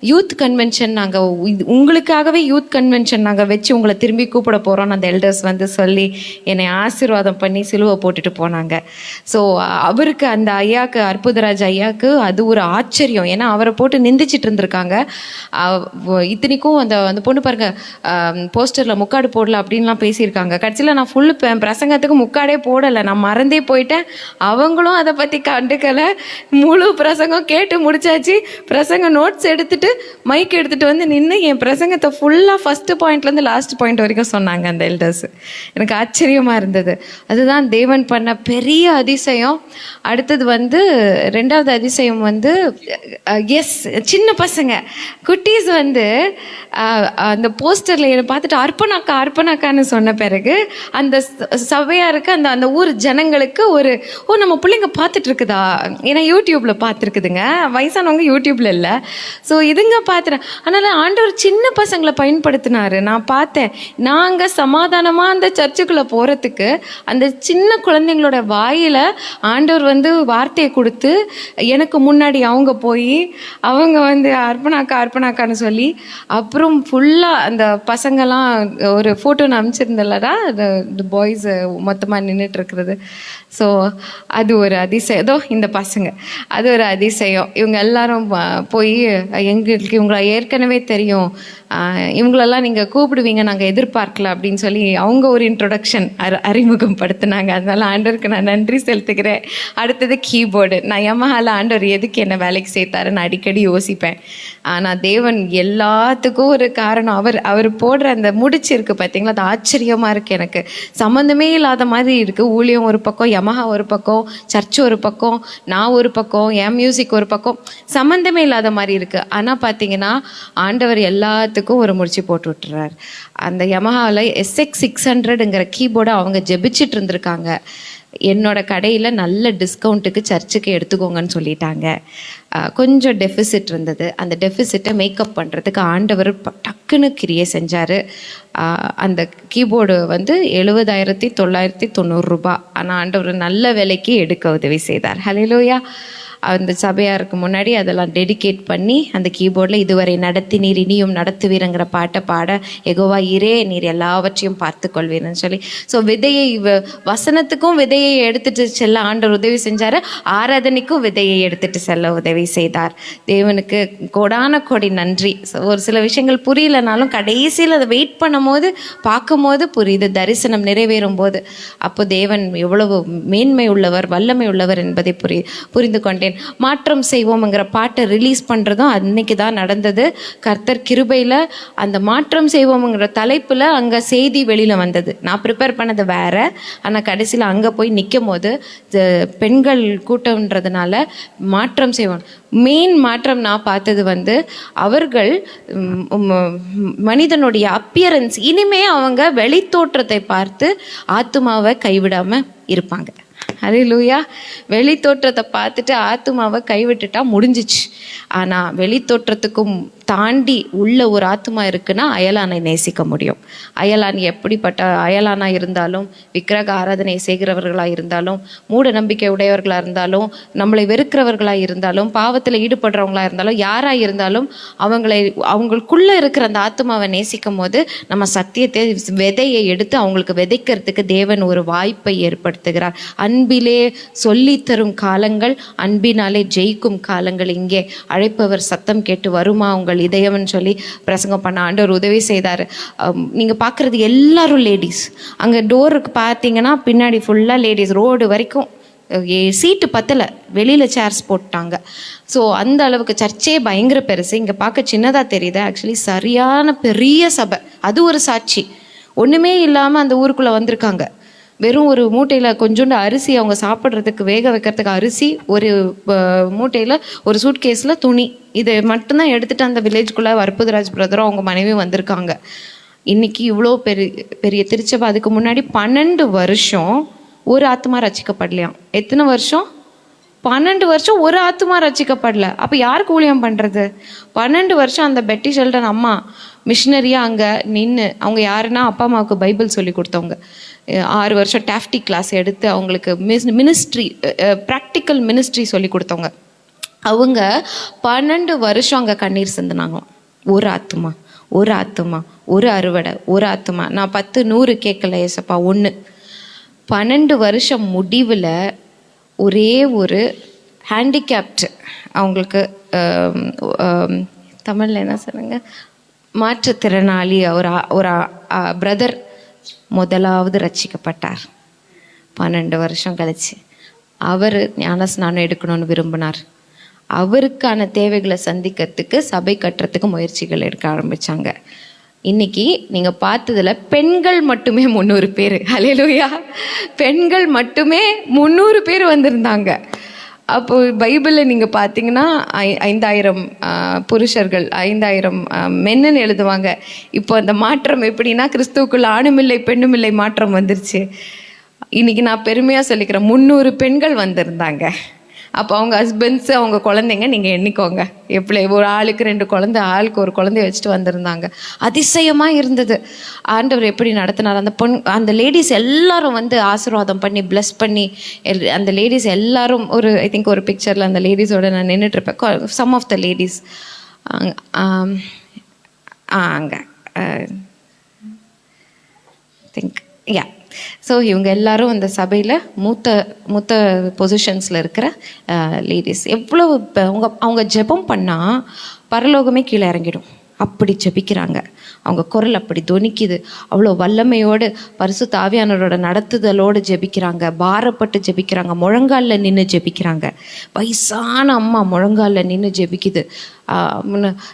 [SPEAKER 5] யூத் கன்வென்ஷன் நாங்கள் உங்களுக்காகவே யூத் கன்வென்ஷன் நாங்கள் வச்சு உங்களை திரும்பி கூப்பிட போகிறோம்னு அந்த எல்டர்ஸ் வந்து சொல்லி என்னை ஆசீர்வாதம் பண்ணி சிலுவை போட்டுட்டு போனாங்க. ஸோ அவருக்கு, அந்த ஐயாவுக்கு, அற்புதராஜ் ஐயாவுக்கு அது ஒரு ஆச்சரியம். ஏன்னா அவரை போட்டு நிந்திச்சிட்டு இருந்திருக்காங்க. இத்தனைக்கும் அந்த பொண்ணு பாருங்க, போஸ்டரில் முக்காடு போடல அப்படின்லாம் பேசியிருக்காங்க. கடைசியில் நான் ஃபுல்லு பிரசங்கத்துக்கு முக்காடே போடலை, நான் மறந்தே போயிட்டேன். அவங்களும் அதை பற்றி கண்டுக்கலை. முழு பிரசங்கம் கேட்டு முடிச்சாச்சு. பிரசங்க நோட்ஸ் எடுத்துட்டு மைக் எடுத்துட்டு வந்து நின்று என் பிரசங்கத்தை ஃபுல்லாக ஃபஸ்ட்டு பாயிண்ட்லேருந்து லாஸ்ட் பாயிண்ட் வரைக்கும் சொன்னாங்க அந்த எல்டர்ஸ். எனக்கு ஆச்சரியமாக இருந்தது. அதுதான் தேவன் பண்ண பெரிய அதிசயம். அடுத்தது வந்து 2வது அதிசயம் வந்து, எஸ், சின்ன பசங்க குட்டீஸ் வந்து அந்த போஸ்டரில் என்னை பார்த்துட்டு அர்ப்பணாக்கா அர்ப்பணாக்கான்னு சொன்ன பிறகு அந்த சபையாருக்கு, அந்த ஊர் ஜனங்களுக்கு ஒரு, நம்ம பிள்ளைங்க பார்த்துட்டு இருக்குதா, ஏன்னா யூடியூப்பில் பார்த்துருக்குதுங்க, வயசானவங்க யூடியூப்பில் இல்லை. ஸோ இதுங்க பார்த்துறேன். அதனால் ஆண்டவர் சின்ன பசங்களை பயன்படுத்தினார். நான் பார்த்தேன். நாங்கள் சமாதானமாக அந்த சர்ச்சுக்குள்ளே போகிறதுக்கு அந்த சின்ன குழந்தைங்களோட வாயில் ஆண்டவர் வந்து வார்த்தையை கொடுத்து, எனக்கு முன்னாடி அவங்க போய் அவங்க வந்து அர்ப்பணாக்கான்னு சொல்லி, அப்புறம் ஃபுல்லாக அந்த பசங்கள்லாம் ஒரு ஃபோட்டோ நான் அனுப்பிச்சிருந்தேன்லடா, இந்த பாய்ஸ் மொத்தமாக நின்றுட்டு இருக்கிறது. ஸோ அது ஒரு அதிசயம். ஏதோ இந்த பசங்க, அது ஒரு அதிசயம். இவங்க எல்லாரும் போய், எங்களுக்கு இவங்களை ஏற்கனவே தெரியும், இவங்களெல்லாம் நீங்கள் கூப்பிடுவீங்க, நாங்கள் எதிர்பார்க்கல அப்படின்னு சொல்லி அவங்க ஒரு இன்ட்ரொடக்ஷன் அறிமுகம் படுத்தினாங்க. அதனால ஆண்டவருக்கு நான் நன்றி செலுத்துக்கிறேன். அடுத்தது கீபோர்டு. நான் யமஹால ஆண்டவர் எதுக்கு என்ன வேலைக்கு சேர்த்தாருன்னு அடிக்கடி யோசிப்பேன். ஆனால் தேவன் எல்லாத்துக்கும் ஒரு காரணம். அவர் போடுற அந்த முடிச்சு இருக்குது பார்த்தீங்களா, அது ஆச்சரியமாக இருக்குது. எனக்கு சம்மந்தமே இல்லாத மாதிரி இருக்குது. ஊழியம் ஒரு பக்கம், யமஹா ஒரு பக்கம், சர்ச் ஒரு பக்கம், நான் ஒரு பக்கம், என் மியூசிக் ஒரு பக்கம், சம்மந்தமே இல்லாத மாதிரி இருக்குது. ஆனால் பார்த்தீங்கன்னா ஆண்டவர் எல்லாத்துக்கும் ஒரு முடிச்சு போட்டு விட்டுறார். அந்த யமஹாவில் SX 600ங்கிற கீபோர்டை அவங்க ஜெபிச்சிட்டு இருந்திருக்காங்க. என்னோட கடையில் நல்ல டிஸ்கவுண்ட்டுக்கு சர்ச்சுக்கு எடுத்துக்கோங்கன்னு சொல்லிட்டாங்க. கொஞ்சம் டெஃபிசிட் இருந்தது. அந்த டெஃபிசிட்டை மேக்கப் பண்ணுறதுக்கு ஆண்டவர் டக்குன்னு கிரியை செஞ்சார். அந்த கீபோர்டு வந்து 70,990 ரூபாய். ஆனால் ஆண்டவர் நல்ல விலைக்கு எடுக்க உதவி செய்தார். ஹல்லேலூயா. அந்த சபையாருக்கு முன்னாடி அதெல்லாம் டெடிகேட் பண்ணி அந்த கீபோர்டில் இதுவரை நடத்தி நீர் இனியும் நடத்துவீரங்கிற பாட்டை பாட, எகோவா இரே நீர் எல்லாவற்றையும் பார்த்து கொள்வீர்னு சொல்லி. ஸோ விதையை, வசனத்துக்கும் விதையை எடுத்துட்டு செல்ல ஆண்டவர் உதவி செஞ்சார். ஆராதனைக்கும் விதையை எடுத்துட்டு செல்ல உதவி செய்தார். தேவனுக்கு கோடான கோடி நன்றி. ஸோ ஒரு சில விஷயங்கள் புரியலனாலும் கடைசியில் அதை வெயிட் பண்ணும் போது, பார்க்கும் போது புரியுது. தரிசனம் நிறைவேறும் போது அப்போ தேவன் எவ்வளவு மேன்மை உள்ளவர், வல்லமை உள்ளவர் என்பதை புரிந்து கொண்டேன். மாற்றம் செய்வோம்ங்கிற பாட்டை ரிலீஸ் பண்ணுறதும் அன்னைக்கு தான் நடந்தது. கர்த்தர் கிருபையில் அந்த மாற்றம் செய்வோம்ங்கிற தலைப்பில் அங்கே செய்தி வெளியில் வந்தது. நான் ப்ரிப்பேர் பண்ணது வேற. ஆனால் கடைசியில் அங்கே போய் நிற்கும் போது பெண்கள் கூட்டம்ன்றதுனால மாற்றம் செய்வோம். மெயின் மாற்றம் நான் பார்த்தது வந்து, அவர்கள் மனிதனுடைய அப்பியரன்ஸ், இனிமே அவங்க வெளித்தோற்றத்தை பார்த்து ஆத்துமாவை கைவிடாமல் இருப்பாங்க. ஹல்லேலூயா. வெளி தோற்றத்தை பார்த்துட்டு ஆத்துமாவை கைவிட்டுட்டா முடிஞ்சிச்சு. ஆனால் வெளி தோற்றத்துக்கும் தாண்டி உள்ள ஒரு ஆத்துமா இருக்குன்னா அயலானை நேசிக்க முடியும். அயலான் எப்படிப்பட்ட அயலானாக இருந்தாலும், விக்கிரக ஆராதனை செய்கிறவர்களாக இருந்தாலும், மூட நம்பிக்கை உடையவர்களாக இருந்தாலும், நம்மளை வெறுக்கிறவர்களாக இருந்தாலும், பாவத்தில் ஈடுபடுறவங்களாக இருந்தாலும், யாராக இருந்தாலும் அவங்களுக்குள்ளே இருக்கிற அந்த ஆத்துமாவை நேசிக்கும் போது நம்ம சத்தியத்தை, விதையை எடுத்து அவங்களுக்கு விதைக்கிறதுக்கு தேவன் ஒரு வாய்ப்பை ஏற்படுத்துகிறார். அன்பிலே சொல்லித்தரும் காலங்கள், அன்பினாலே ஜெயிக்கும் காலங்கள் இங்கே. அழைப்பவர் சத்தம் கேட்டு வருமா உங்கள் இதயம்னு சொல்லி பிரசங்கம் பண்ண ஆண்டவர் உதவி செய்தார். நீங்கள் பார்க்குறது எல்லாரும் லேடிஸ். அங்கே டோருக்கு பார்த்தீங்கன்னா பின்னாடி ஃபுல்லாக லேடிஸ், ரோடு வரைக்கும் சீட்டு பத்தலை, வெளியில் சேர்ஸ் போட்டாங்க. ஸோ அந்த அளவுக்கு சர்ச்சே பயங்கர பெருசு. இங்கே பார்க்க சின்னதாக தெரியுது, ஆக்சுவலி சரியான பெரிய சபை. அது ஒரு சாட்சி. ஒன்றுமே இல்லாமல் அந்த ஊருக்குள்ளே வந்திருக்காங்க. வெறும் ஒரு மூட்டையில் கொஞ்சோண்டு அரிசி, அவங்க சாப்பிட்றதுக்கு வேக வைக்கிறதுக்கு அரிசி, ஒரு மூட்டையில் ஒரு சூட்கேஸில் துணி, இது மட்டும்தான் எடுத்துகிட்டு அந்த வில்லேஜ்குள்ளே அற்புதராஜ் பிரதரும் அவங்க மனைவி வந்திருக்காங்க. இன்றைக்கி இவ்வளோ பெரிய திருச்சபை. அதுக்கு முன்னாடி 12 வருஷம் ஒரு ஆத்மா ரசிக்கப்படலையாம். எத்தனை வருஷம்? 12 வருஷம் ஒரு ஆத்மா ரசிக்கப்படல. அப்போ யாருக்கு ஊழியம் பண்ணுறது? 12 வருஷம் அந்த பெட்டி ஷெல்டன் அம்மா மிஷினரியாக அங்கே நின்று, அவங்க யாருன்னா அப்பா அம்மாவுக்கு பைபிள் சொல்லி கொடுத்தவங்க. 6 வருஷம் டாஃப்டி கிளாஸ் எடுத்து அவங்களுக்கு மினிஸ்ட்ரி, ப்ராக்டிக்கல் மினிஸ்ட்ரி சொல்லி கொடுத்தவங்க. அவங்க 12 வருஷம் அங்கே கண்ணீர் சிந்தினாங்களாம். ஒரு ஆத்துமா, ஒரு ஆத்துமா, ஒரு அறுவடை, ஒரு ஆத்துமா. நான் 10 100 கேட்கல ஏசப்பா, 1. 12 வருஷம் முடிவில் ஒரே ஒரு ஹேண்டிகேப்டு, அவங்களுக்கு தமிழில் என்ன சொல்லுங்க, மாற்றுத்திறனாளி ஒரு பிரதர் முதலாவது ரட்சிக்கப்பட்டார் 12 வருஷம் கழிச்சு. அவர் ஞானஸ்நானம் எடுக்கணும்னு விரும்பினார். அவருக்கான தேவைகளை சந்திக்கிறதுக்கு சபை கட்டுறதுக்கு முயற்சிகள் எடுக்க ஆரம்பித்தாங்க. இன்னைக்கு நீங்கள் பார்த்ததில் பெண்கள் மட்டுமே 300 பேர். ஹல்லேலூயா! பெண்கள் மட்டுமே 300 பேர் வந்திருந்தாங்க. அப்போ பைபிளில் நீங்கள் பார்த்தீங்கன்னா 5000 புருஷர்கள், 5000 மென்னு எழுதுவாங்க. இப்போ அந்த மாற்றம் எப்படின்னா, கிறிஸ்துவுக்குள்ள ஆணுமில்லை பெண்ணுமில்லை மாற்றம் வந்துருச்சு. இன்றைக்கி நான் பெருமையாக சொல்லிக்கிறேன், 300 பெண்கள் வந்திருந்தாங்க. அப்போ அவங்க ஹஸ்பண்ட்ஸு, அவங்க குழந்தைங்க நீங்கள் எண்ணிக்கோங்க. எப்படி ஒரு ஆளுக்கு 2 குழந்தை, ஆளுக்கு ஒரு குழந்தைய வச்சுட்டு வந்திருந்தாங்க. அதிசயமாக இருந்தது. ஆண்டவர் எப்படி நடத்தினார். அந்த லேடிஸ் எல்லாரும் வந்து ஆசீர்வாதம் பண்ணி ப்ளஸ் பண்ணி, அந்த லேடிஸ் எல்லாரும் ஐ திங்க் ஒரு பிக்சரில் அந்த லேடிஸோட நான் நின்றுட்டுருப்பேன். சம் ஆஃப் த லேடிஸ் அங்கே திங்க் யா. ஸோ இவங்க எல்லாரும் அந்த சபையில் மூத்த பொசிஷன்ஸில் இருக்கிற லேடிஸ். எவ்வளோ அவங்க ஜெபம் பண்ணால் பரலோகமே கீழே இறங்கிடும். அப்படி ஜெபிக்கிறாங்க. அவங்க குரல் அப்படி தொனிக்குது. அவ்வளோ வல்லமையோடு பரிசுத்த ஆவியானவரோட நடத்துதலோடு ஜெபிக்கிறாங்க. பாரப்பட்டு ஜெபிக்கிறாங்க. முழங்காலில் நின்று ஜெபிக்கிறாங்க. வயசான அம்மா முழங்காலில் நின்று ஜெபிக்குது.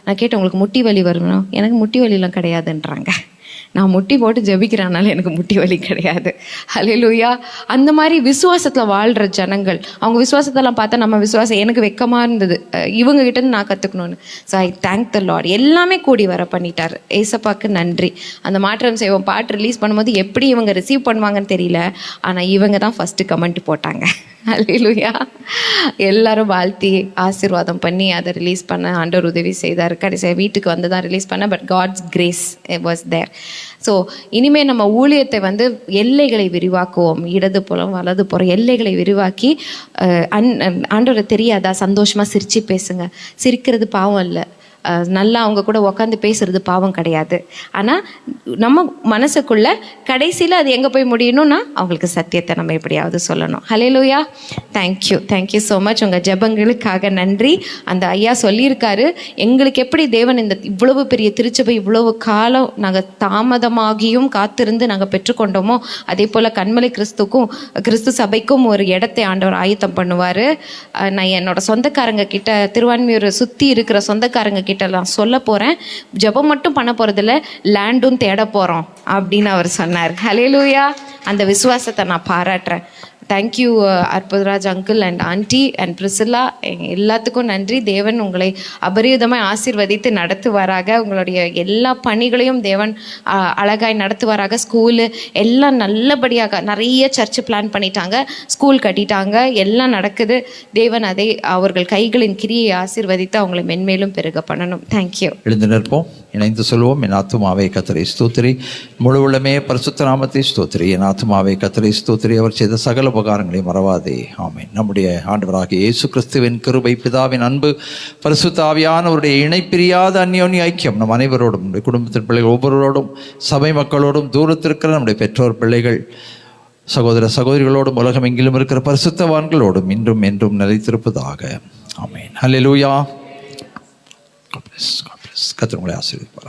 [SPEAKER 5] நான் கேட்டேன், உங்களுக்கு முட்டி வலி வரும்னா? எனக்கு முட்டி வலிலாம் கிடையாதுன்றாங்க. நான் முட்டி போட்டு ஜெபிக்கிறனால எனக்கு முட்டி வலி கிடையாது. ஹல்லேலூயா! அந்த மாதிரி விசுவாசத்தில் வாழ்கிற ஜனங்கள். அவங்க விசுவாசத்தெல்லாம் பார்த்தா நம்ம விசுவாசம் எனக்கு வெக்கமாக இருந்தது, இவங்ககிட்ட நான் கற்றுக்கணும்னு. So I thank the Lord. எல்லாமே கூடி வர பண்ணிட்டார். ஏசப்பாக்கு நன்றி. அந்த மாற்றம் செய்வோம் பாட்டு ரிலீஸ் பண்ணும்போது எப்படி இவங்க ரிசீவ் பண்ணுவாங்கன்னு தெரியல, ஆனால் இவங்க தான் ஃபஸ்ட்டு கமெண்ட் போட்டாங்க. ஹல்லேலூயா! எல்லாரும் வாழ்த்தி ஆசீர்வாதம் பண்ணி அதை ரிலீஸ் பண்ண ஆண்டவர் உதவி செய்தார். கடைசியாக வீட்டுக்கு வந்து தான் ரிலீஸ் பண்ண, but God's grace was there. So இனிமேல் நம்ம ஊழியத்தை வந்து எல்லைகளை விரிவாக்குவோம். இடது புறம் வலது புறம் எல்லைகளை விரிவாக்கி, ஆண்டவரை தெரியாதா, சந்தோஷமாக சிரித்து பேசுங்க. சிரிக்கிறது பாவம் இல்லை. நல்லா அவங்க கூட உக்காந்து பேசுறது பாவம் கிடையாது. ஆனால் நம்ம மனசுக்குள்ள கடைசியில் அது எங்கே போய் முடியணும்னா அவங்களுக்கு சத்தியத்தை நம்ம எப்படியாவது சொல்லணும். ஹல்லேலூயா! Thank you so much. உங்கள் ஜெபங்களுக்காக நன்றி. அந்த ஐயா சொல்லியிருக்காரு, எங்களுக்கு எப்படி தேவன் இந்த இவ்வளவு பெரிய திருச்சபை இவ்வளவு காலம் நாங்கள் தாமதமாகியும் காத்திருந்து நாங்கள் பெற்றுக்கொண்டோமோ, அதே போல் கண்மலை கிறிஸ்து சபைக்கும் ஒரு இடத்தை ஆண்டவர் ஆயத்தம் பண்ணுவார். நான் என்னோட சொந்தக்காரங்க கிட்ட, திருவான்மியூர் சுற்றி இருக்கிற சொந்தக்காரங்க கிட்டலாம் சொல்ல போகிறேன், ஜெபம் மட்டும் பண்ண போகிறதில்ல, லேண்டும் தேட போகிறோம் அப்படின்னு அவர் சொன்னார். ஹல்லேலூயா! அந்த விசுவாசத்தை நான் பாராட்டுறேன். Thank you Arputharaj uncle and aunty and Priscilla, எல்லாத்துக்கும் நன்றி. தேவன் உங்களை அபரிதமாக ஆசீர்வதித்து நடத்துவாராக. உங்களுடைய எல்லா பணிகளையும் தேவன் அழகாய் நடத்துவாராக. ஸ்கூலு எல்லாம் நல்லபடியாக, நிறைய சர்ச்சு பிளான் பண்ணிட்டாங்க, ஸ்கூல் கட்டிட்டாங்க, எல்லாம் நடக்குது. தேவன் அதை அவர்கள் கைகளின் கிரியை ஆசீர்வதித்து அவங்களை மென்மேலும் பெருக பண்ணணும். தேங்க்யூ.
[SPEAKER 3] எழுந்து நிற்போம், இணைந்து சொல்வோம். என் ஆத்துமாவே கர்த்தரை ஸ்தோத்திரி, முழு உள்ளமே பரிசுத்த நாமத்தை ஸ்தோத்திரி. என் ஆத்துமாவே கர்த்தரை ஸ்தோத்திரி, அவர் செய்த சகல உபகாரங்களை மறவாதே. ஆமென். நம்முடைய ஆண்டவராகிய இயேசு கிறிஸ்துவின் கிருபை, பிதாவின் அன்பு, பரிசுத்த ஆவியானவருடைய இணைப்பிரியாத அந்யோன்ய ஐக்கியம் நம் அனைவரோடும், நம்முடைய குடும்பத்தின் பிள்ளைகள் ஒவ்வொருவரோடும், சபை மக்களோடும், தூரத்திருக்கிற நம்முடைய பெற்றோர் பிள்ளைகள், சகோதர சகோதரிகளோடும், உலகம் எங்கிலும் இருக்கிற பரிசுத்தவான்களோடும் இன்றும் என்றும் நிலைத்திருப்பதாக. ஆமென். ஹல்லேலூயா. கர்த்தர் உங்களை ஆசீர்வதிப்பார்.